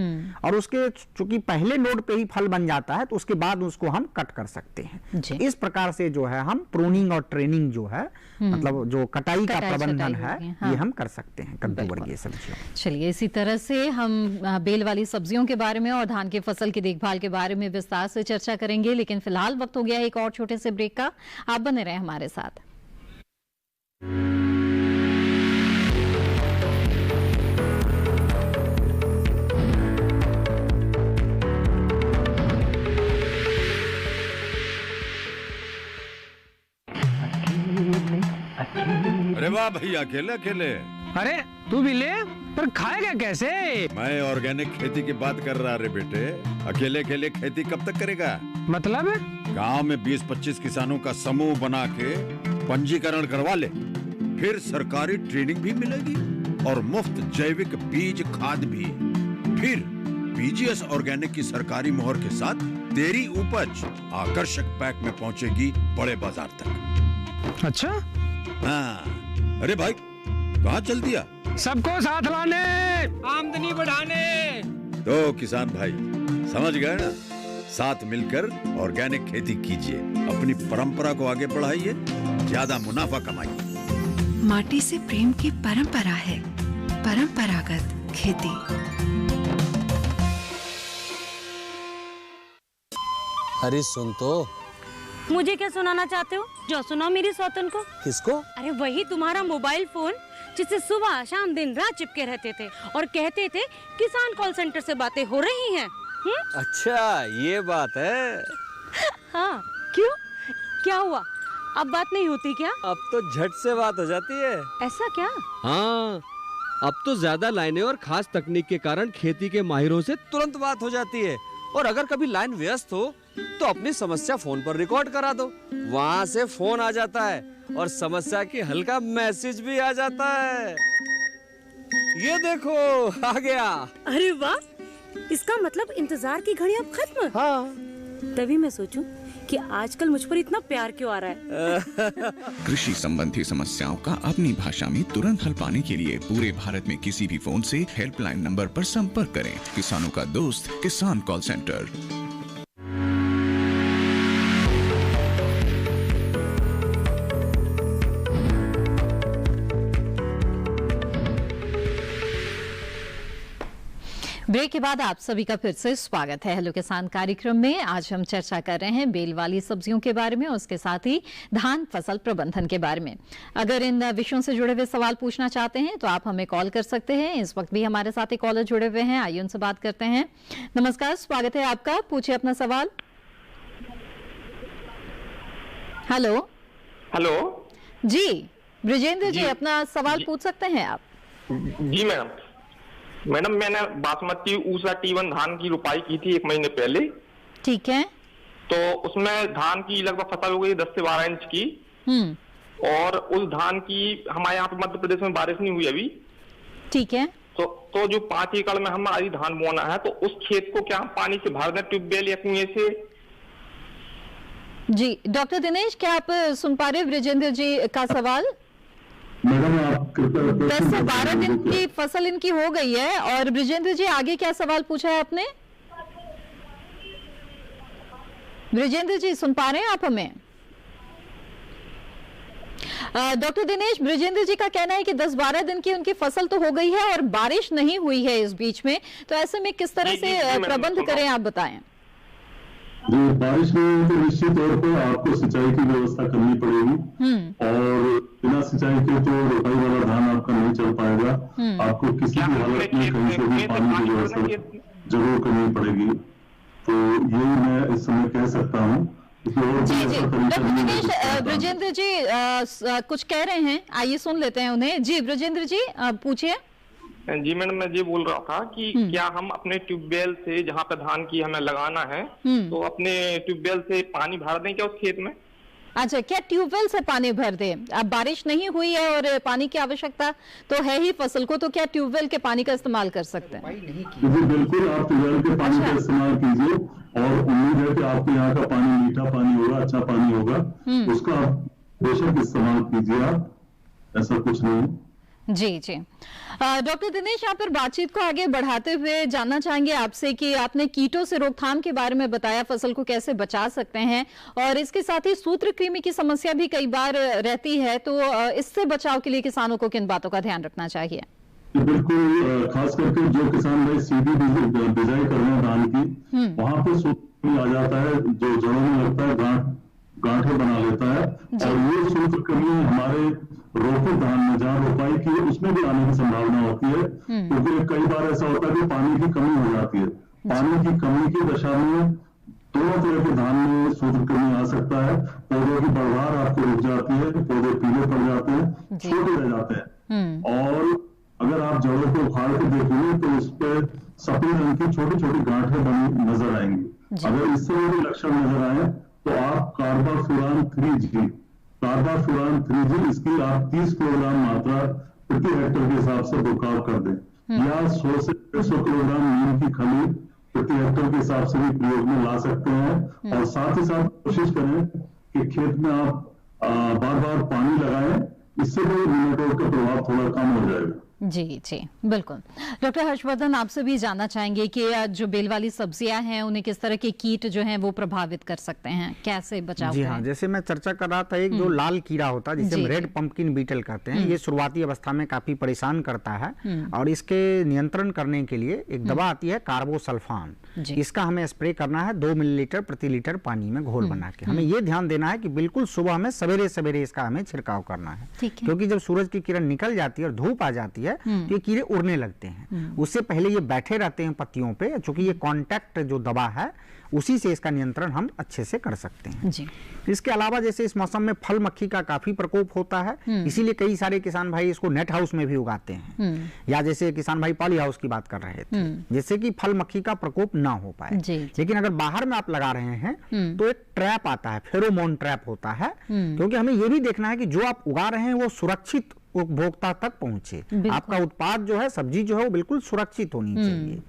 और उसके चूंकि पहले नोड पे ही फल बन जाता है तो उसके बाद उसको हम कट कर सकते हैं। इस प्रकार से जो है हम प्रूनिंग और ट्रेनिंग जो है मतलब जो कटाई का प्रबंधन है ये हम कर सकते हैं कद्दू वर्गीय सब्जियों। चलिए इसी तरह से हम बेल वाली सब्जियों के बारे में और धान की फसल की देखभाल के बारे में विस्तार से चर्चा करेंगे, लेकिन फिलहाल वक्त हो गया एक और छोटे से ब्रेक का। आप बने रहे हमारे साथ। अरे वाह भैया, अकेले अकेले। अरे तू भी ले, पर खाएगा कैसे? मैं ऑर्गेनिक खेती की बात कर रहा रे बेटे। अकेले अकेले खेती कब तक करेगा? मतलब गांव में 20-25 किसानों का समूह बना के पंजीकरण करवा ले, फिर सरकारी ट्रेनिंग भी मिलेगी और मुफ्त जैविक बीज खाद भी। फिर बीजीएस ऑर्गेनिक की सरकारी मोहर के साथ तेरी उपज आकर्षक पैक में पहुंचेगी बड़े बाजार तक। अच्छा हाँ। अरे भाई कहाँ चल दिया? सबको साथ लाने, आमदनी बढ़ाने। तो किसान भाई समझ गए ना, साथ मिलकर ऑर्गेनिक खेती कीजिए, अपनी परंपरा को आगे बढ़ाइए, ज्यादा मुनाफा कमाइए। माटी से प्रेम की परंपरा है, परंपरागत खेती। अरे सुन तो। मुझे क्या सुनाना चाहते हो? जो सुनाओ मेरी सौतन को। किसको? अरे वही तुम्हारा मोबाइल फोन जिससे सुबह शाम दिन रात चिपके रहते थे और कहते थे किसान कॉल सेंटर से बातें हो रही हैं। अच्छा ये बात है। हाँ क्यों, क्या हुआ? अब बात नहीं होती क्या? अब तो झट से बात हो जाती है। ऐसा क्या? हाँ, अब तो ज्यादा लाइनें और खास तकनीक के कारण खेती के माहिरों से तुरंत बात हो जाती है। और अगर कभी लाइन व्यस्त हो तो अपनी समस्या फोन पर रिकॉर्ड करा दो, वहाँ से फोन आ जाता है और समस्या की हल का मैसेज भी आ जाता है। ये देखो आ गया। अरे वाह, इसका मतलब इंतजार की घड़ी अब खत्म। हाँ। तभी मैं सोचूं कि आजकल मुझ पर इतना प्यार क्यों आ रहा है। कृषि संबंधी समस्याओं का अपनी भाषा में तुरंत हल पाने के लिए पूरे भारत में किसी भी फोन से हेल्पलाइन नंबर पर संपर्क करें। किसानों का दोस्त किसान कॉल सेंटर। ब्रेक के बाद आप सभी का फिर से स्वागत है हेलो किसान कार्यक्रम में। आज हम चर्चा कर रहे हैं बेल वाली सब्जियों के बारे में, उसके साथ ही धान फसल प्रबंधन के बारे में। अगर इन विषयों से जुड़े हुए सवाल पूछना चाहते हैं तो आप हमें कॉल कर सकते हैं। इस वक्त भी हमारे साथ एक कॉलर जुड़े हुए हैं, आइए उनसे बात करते हैं। नमस्कार, स्वागत है आपका, पूछिए अपना सवाल। हेलो हेलो जी, ब्रिजेंद्र जी अपना सवाल पूछ सकते हैं आप। जी मैडम, मैंने बासमती ऊषा T1 धान की रुपाई की थी 1 महीने पहले। ठीक है। तो उसमें धान की लगभग फसल हो गई 10 से 12 इंच की। और उस धान की हमारे यहाँ पे मध्य प्रदेश में बारिश नहीं हुई अभी। ठीक है। तो जो 5 एकड़ में हमारी धान बोना है, तो उस खेत को क्या हम पानी से भर दें ट्यूबवेल या कुएं से? जी डॉक्टर दिनेश, क्या आप सुन पा रहे ब्रिजेंद्र जी का सवाल? मैडम आप 10 से 12 दिन की फसल इनकी हो गई है। और ब्रिजेंद्र जी आगे क्या सवाल पूछा है आपने? ब्रिजेंद्र जी सुन पा रहे हैं आप हमें? डॉक्टर दिनेश, ब्रिजेंद्र जी का कहना है कि 10-12 दिन की उनकी फसल तो हो गई है और बारिश नहीं हुई है इस बीच में, तो ऐसे में किस तरह से प्रबंध करें, आप बताएं। जी, बारिश में तो निश्चित तौर पर आपको सिंचाई की व्यवस्था करनी पड़ेगी और बिना सिंचाई के तो रोपाई वाला धान आपका नहीं चल पाएगा। आपको किसी भी हालत में कहीं से भी पानी की व्यवस्था जरूर करनी पड़ेगी। तो यही मैं इस समय कह सकता हूँ। जी जी डॉक्टर दिनेश, ब्रिजेंद्र जी कुछ कह रहे हैं, आइए सुन लेते हैं उन्हें। जी ब्रिजेंद्र जी पूछिए। जी मैडम, मैं ये बोल रहा था कि क्या हम अपने ट्यूबवेल से, जहाँ पे धान की हमें लगाना है, तो अपने ट्यूबवेल से पानी भर दें क्या उस खेत में? अच्छा, क्या ट्यूबवेल से पानी भर दें? अब बारिश नहीं हुई है और पानी की आवश्यकता तो है ही फसल को, तो क्या ट्यूबवेल के पानी का इस्तेमाल कर सकते हैं? जी बिल्कुल, आप ट्यूबवेल के पानी का इस्तेमाल कीजिए और उम्मीद है कि आपके यहाँ का पानी मीठा पानी होगा, अच्छा पानी होगा, उसका बेशक इस्तेमाल कीजिए आप, ऐसा कुछ नहीं। जी जी। डॉक्टर दिनेश, यहाँ पर बातचीत को आगे बढ़ाते हुए जानना चाहेंगे आपसे कि आपने कीटों से रोकथाम के बारे में बताया, फसल को कैसे बचा सकते हैं, और इसके साथ ही सूत्रकृमि की समस्या भी कई बार रहती है, तो इससे बचाव के लिए किसानों को किन बातों का ध्यान रखना चाहिए? बिल्कुल, खास करके जो किसान भाई सीधी बिजाई कर रहे हैं धान की, वहां पे सूत्रकृमि आ जाता है, जो जड़ों में लगता है, गांठें बना लेता है, और ये सूत्रकृमि हमारे रोपे धान में जहाँ रोपाई की है उसमें भी आने की संभावना होती है, क्योंकि कई बार ऐसा होता है कि पानी की कमी हो जाती है। पानी की कमी की दशा में दोनों तरह के धान में सूत्रकृमि आ सकता है। पौधों की बढ़वार आपको रुक जाती है, पौधे पीले पड़ जाते हैं, छोटे रह जाते हैं, और अगर आप जड़ों को उखाड़ के देखेंगे तो उस पर सफेद रंग की छोटी छोटी गांठें बनी नजर आएंगी। अगर इससे भी लक्षण नजर आए तो आप कार्बाफ्यूरान 3G इसकी आप 30 किलोग्राम मात्रा प्रति हेक्टेयर के हिसाब से छिड़काव कर दें, या 100 से 150 किलोग्राम नीम की खली प्रति हेक्टेयर के हिसाब से भी प्रयोग में ला सकते हैं। और साथ ही साथ कोशिश करें कि खेत में आप बार बार पानी लगाएं, इससे भी निमेटोड का प्रभाव थोड़ा कम हो जाएगा। जी जी बिल्कुल। डॉक्टर हर्षवर्धन, आपसे भी जानना चाहेंगे कि जो बेल वाली सब्जियां हैं उन्हें किस तरह के कीट जो हैं वो प्रभावित कर सकते हैं, कैसे बचाव जी करें? हाँ, जैसे मैं चर्चा कर रहा था, एक जो लाल कीड़ा होता है जिसे हम रेड पंपकिन बीटल कहते हैं, ये शुरुआती अवस्था में काफी परेशान करता है, और इसके नियंत्रण करने के लिए एक दवा आती है कार्बोसल्फान। इसका हमें स्प्रे करना है 2 मिलीलीटर प्रति लीटर पानी में घोल बना के। हमें ये ध्यान देना है कि बिल्कुल सुबह में सवेरे सवेरे इसका हमें छिड़काव करना है, क्योंकि जब सूरज की किरण निकल जाती है और धूप आ जाती है तो ये कीड़े उड़ने लगते हैं। उससे पहले ये बैठे रहते हैं पत्तियों पे, चूंकि ये कांटेक्ट जो दवा है उसी से इसका नियंत्रण हम अच्छे से कर सकते हैं। जी। इसके अलावा जैसे इस मौसम में फल मक्खी का काफी प्रकोप होता है, इसीलिए कई सारे किसान भाई इसको नेट हाउस में भी उगाते हैं, या जैसे किसान भाई पॉली हाउस की बात कर रहे थे, जिससे कि फल मक्खी का प्रकोप ना हो पाए। लेकिन अगर बाहर में आप लगा रहे हैं तो एक ट्रैप आता है, फेरोमोन ट्रैप होता है, क्योंकि हमें ये भी देखना है कि जो आप उगा रहे हैं वो सुरक्षित उपभोक्ता तक पहुंचे। आपका उत्पाद जो है, सब्जी जो है, वो बिल्कुल सुरक्षित होनी चाहिए।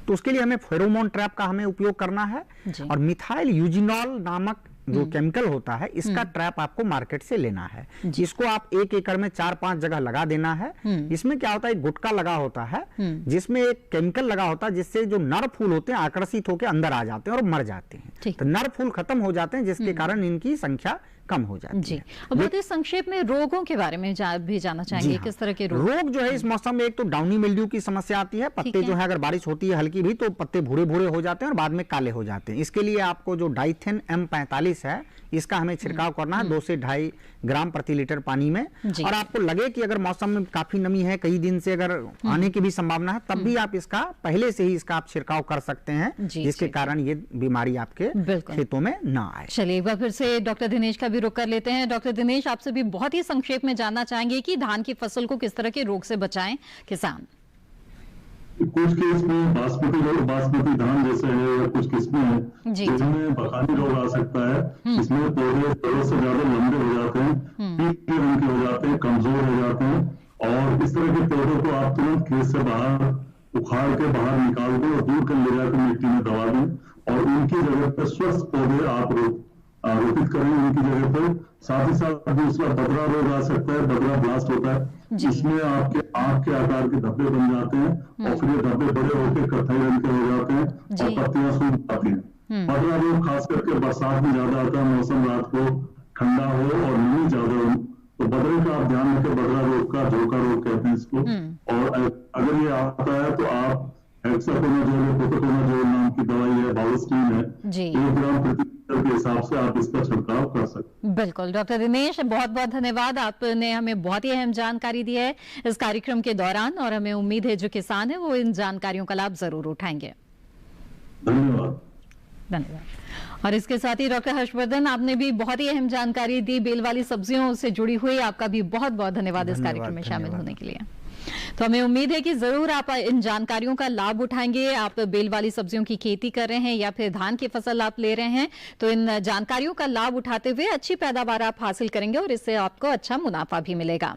तो उसके लिए हमें फेरोमोन ट्रैप का हमें उपयोग करना है, और मिथाइल यूजिनॉल नामक जो केमिकल होता है, इसका ट्रैप आपको मार्केट से लेना है। इसको आप 1 एकड़ में 4-5 जगह लगा देना है। इसमें क्या होता है, एक गुटका लगा होता है जिसमें एक केमिकल लगा होता है, जिससे जो नर फूल होते हैं आकर्षित होकर अंदर आ जाते हैं और मर जाते हैं। तो नर फूल खत्म हो जाते हैं, जिसके कारण इनकी संख्या कम हो जाती है। और बहुत ही संक्षेप में रोगों के बारे में भी जानना चाहेंगे, किस तरह के रोग जो है इस मौसम में? एक तो डाउनी मिल्ड्यू की समस्या आती है, पत्ते जो है अगर बारिश होती है हल्की भी तो पत्ते भूरे भूरे हो जाते हैं और बाद में काले हो जाते हैं। इसके लिए आपको जो डाइथेन M45 है, इसका हमें छिड़काव करना है 2 से 2.5 ग्राम प्रति लीटर पानी में। और आपको लगे कि अगर मौसम में काफी नमी है, कई दिन से अगर आने की भी संभावना है, तब भी आप इसका पहले से ही इसका आप छिड़काव कर सकते हैं, जिसके कारण ये बीमारी आपके खेतों में ना आए। चलिए एक बार फिर से डॉक्टर दिनेश का भी रुख कर लेते हैं। डॉक्टर दिनेश, आपसे भी बहुत ही संक्षेप में जानना चाहेंगे कि धान की फसल को किस तरह के रोग से बचाएं किसान? कुछ केस में बासमती धान जैसे है, या कुछ किस्में हैं जिसमें बखानी रोग आ सकता है। इसमें पौधे जड़ों से ज्यादा लंबे हो जाते हैं, पीले रंग के हो जाते हैं, कमजोर हो जाते हैं, और इस तरह के पौधों को आप तुरंत खेत से बाहर उखाड़ के बाहर निकाल दें और दूर कर ले जाकर मिट्टी में दबा दें, और उनकी जगह पर स्वस्थ पौधे आप रोपित करें उनकी जगह पर। साथ ही साथ दूसरा बदरा रोग आ सकता है, बदरा ब्लास्ट होता है, इसमें आपके आंख के आकार के धब्बे बन जाते हैं, और फिर ये धब्बे बड़े होकर कत्थई रंग के हो जाते हैं और पत्तियां सूख जाती हैं। बदरा रोग खास करके बरसात में ज्यादा आता है, मौसम रात को ठंडा हो और नमी ज्यादा हो, तो बदरे का आप ध्यान रखें। बदरा रोग का झोंका रोग कहते हैं इसको, और अगर ये आता है तो आप हेक्साकोनाजोल नाम की दवाई है, बावस्टीन है, 1 ग्राम प्रति लीटर के हिसाब से आप इसका छिड़काव कर सकते हैं। बिल्कुल डॉक्टर दिनेश, बहुत बहुत धन्यवाद, आपने हमें बहुत ही अहम जानकारी दी है इस कार्यक्रम के दौरान, और हमें उम्मीद है जो किसान है वो इन जानकारियों का लाभ जरूर उठाएंगे। धन्यवाद। और इसके साथ ही डॉक्टर हर्षवर्धन, आपने भी बहुत ही अहम जानकारी दी बेल वाली सब्जियों से जुड़ी हुई। आपका भी बहुत बहुत धन्यवाद इस कार्यक्रम में शामिल होने के लिए। तो हमें उम्मीद है कि जरूर आप इन जानकारियों का लाभ उठाएंगे। आप बेल वाली सब्जियों की खेती कर रहे हैं या फिर धान की फसल आप ले रहे हैं, तो इन जानकारियों का लाभ उठाते हुए अच्छी पैदावार आप हासिल करेंगे और इससे आपको अच्छा मुनाफा भी मिलेगा।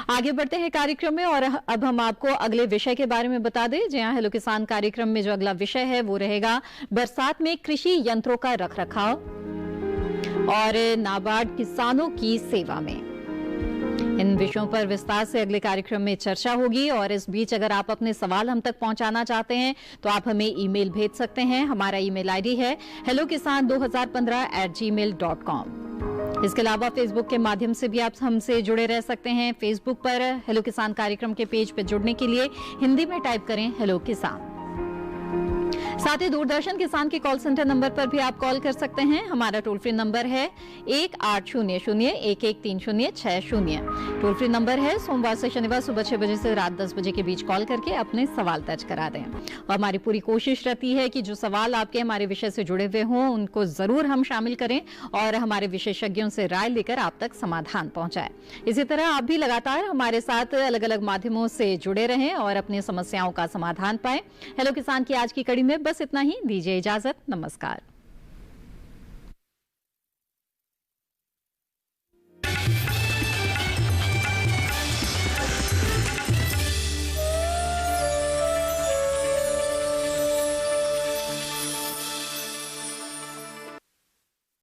आगे बढ़ते हैं कार्यक्रम में, और अब हम आपको अगले विषय के बारे में बता दें। जी हाँ, हेलो किसान कार्यक्रम में जो अगला विषय है वो रहेगा बरसात में कृषि यंत्रों का रखरखाव और नाबार्ड किसानों की सेवा में। इन विषयों पर विस्तार से अगले कार्यक्रम में चर्चा होगी। और इस बीच अगर आप अपने सवाल हम तक पहुंचाना चाहते हैं तो आप हमें ईमेल भेज सकते हैं। हमारा ईमेल आईडी है hellokisan2015@gmail.com। इसके अलावा फेसबुक के माध्यम से भी आप हमसे जुड़े रह सकते हैं। फेसबुक पर हेलो किसान कार्यक्रम के पेज पर जुड़ने के लिए हिंदी में टाइप करें हेलो किसान। साथ ही दूरदर्शन किसान के कॉल सेंटर नंबर पर भी आप कॉल कर सकते हैं। हमारा टोल फ्री नंबर है 1800-113060। टोल फ्री नंबर है। सोमवार से शनिवार सुबह 6 बजे से रात 10 बजे के बीच कॉल करके अपने सवाल दर्ज करा दें। और हमारी पूरी कोशिश रहती है कि जो सवाल आपके हमारे विषय से जुड़े हुए हों उनको जरूर हम शामिल करें और हमारे विशेषज्ञों से राय लेकर आप तक समाधान पहुंचाएं। इसी तरह आप भी लगातार हमारे साथ अलग अलग माध्यमों से जुड़े रहें और अपनी समस्याओं का समाधान पाएं। हेलो किसान की आज की कड़ी में बस इतना ही। दीजिए इजाजत। नमस्कार।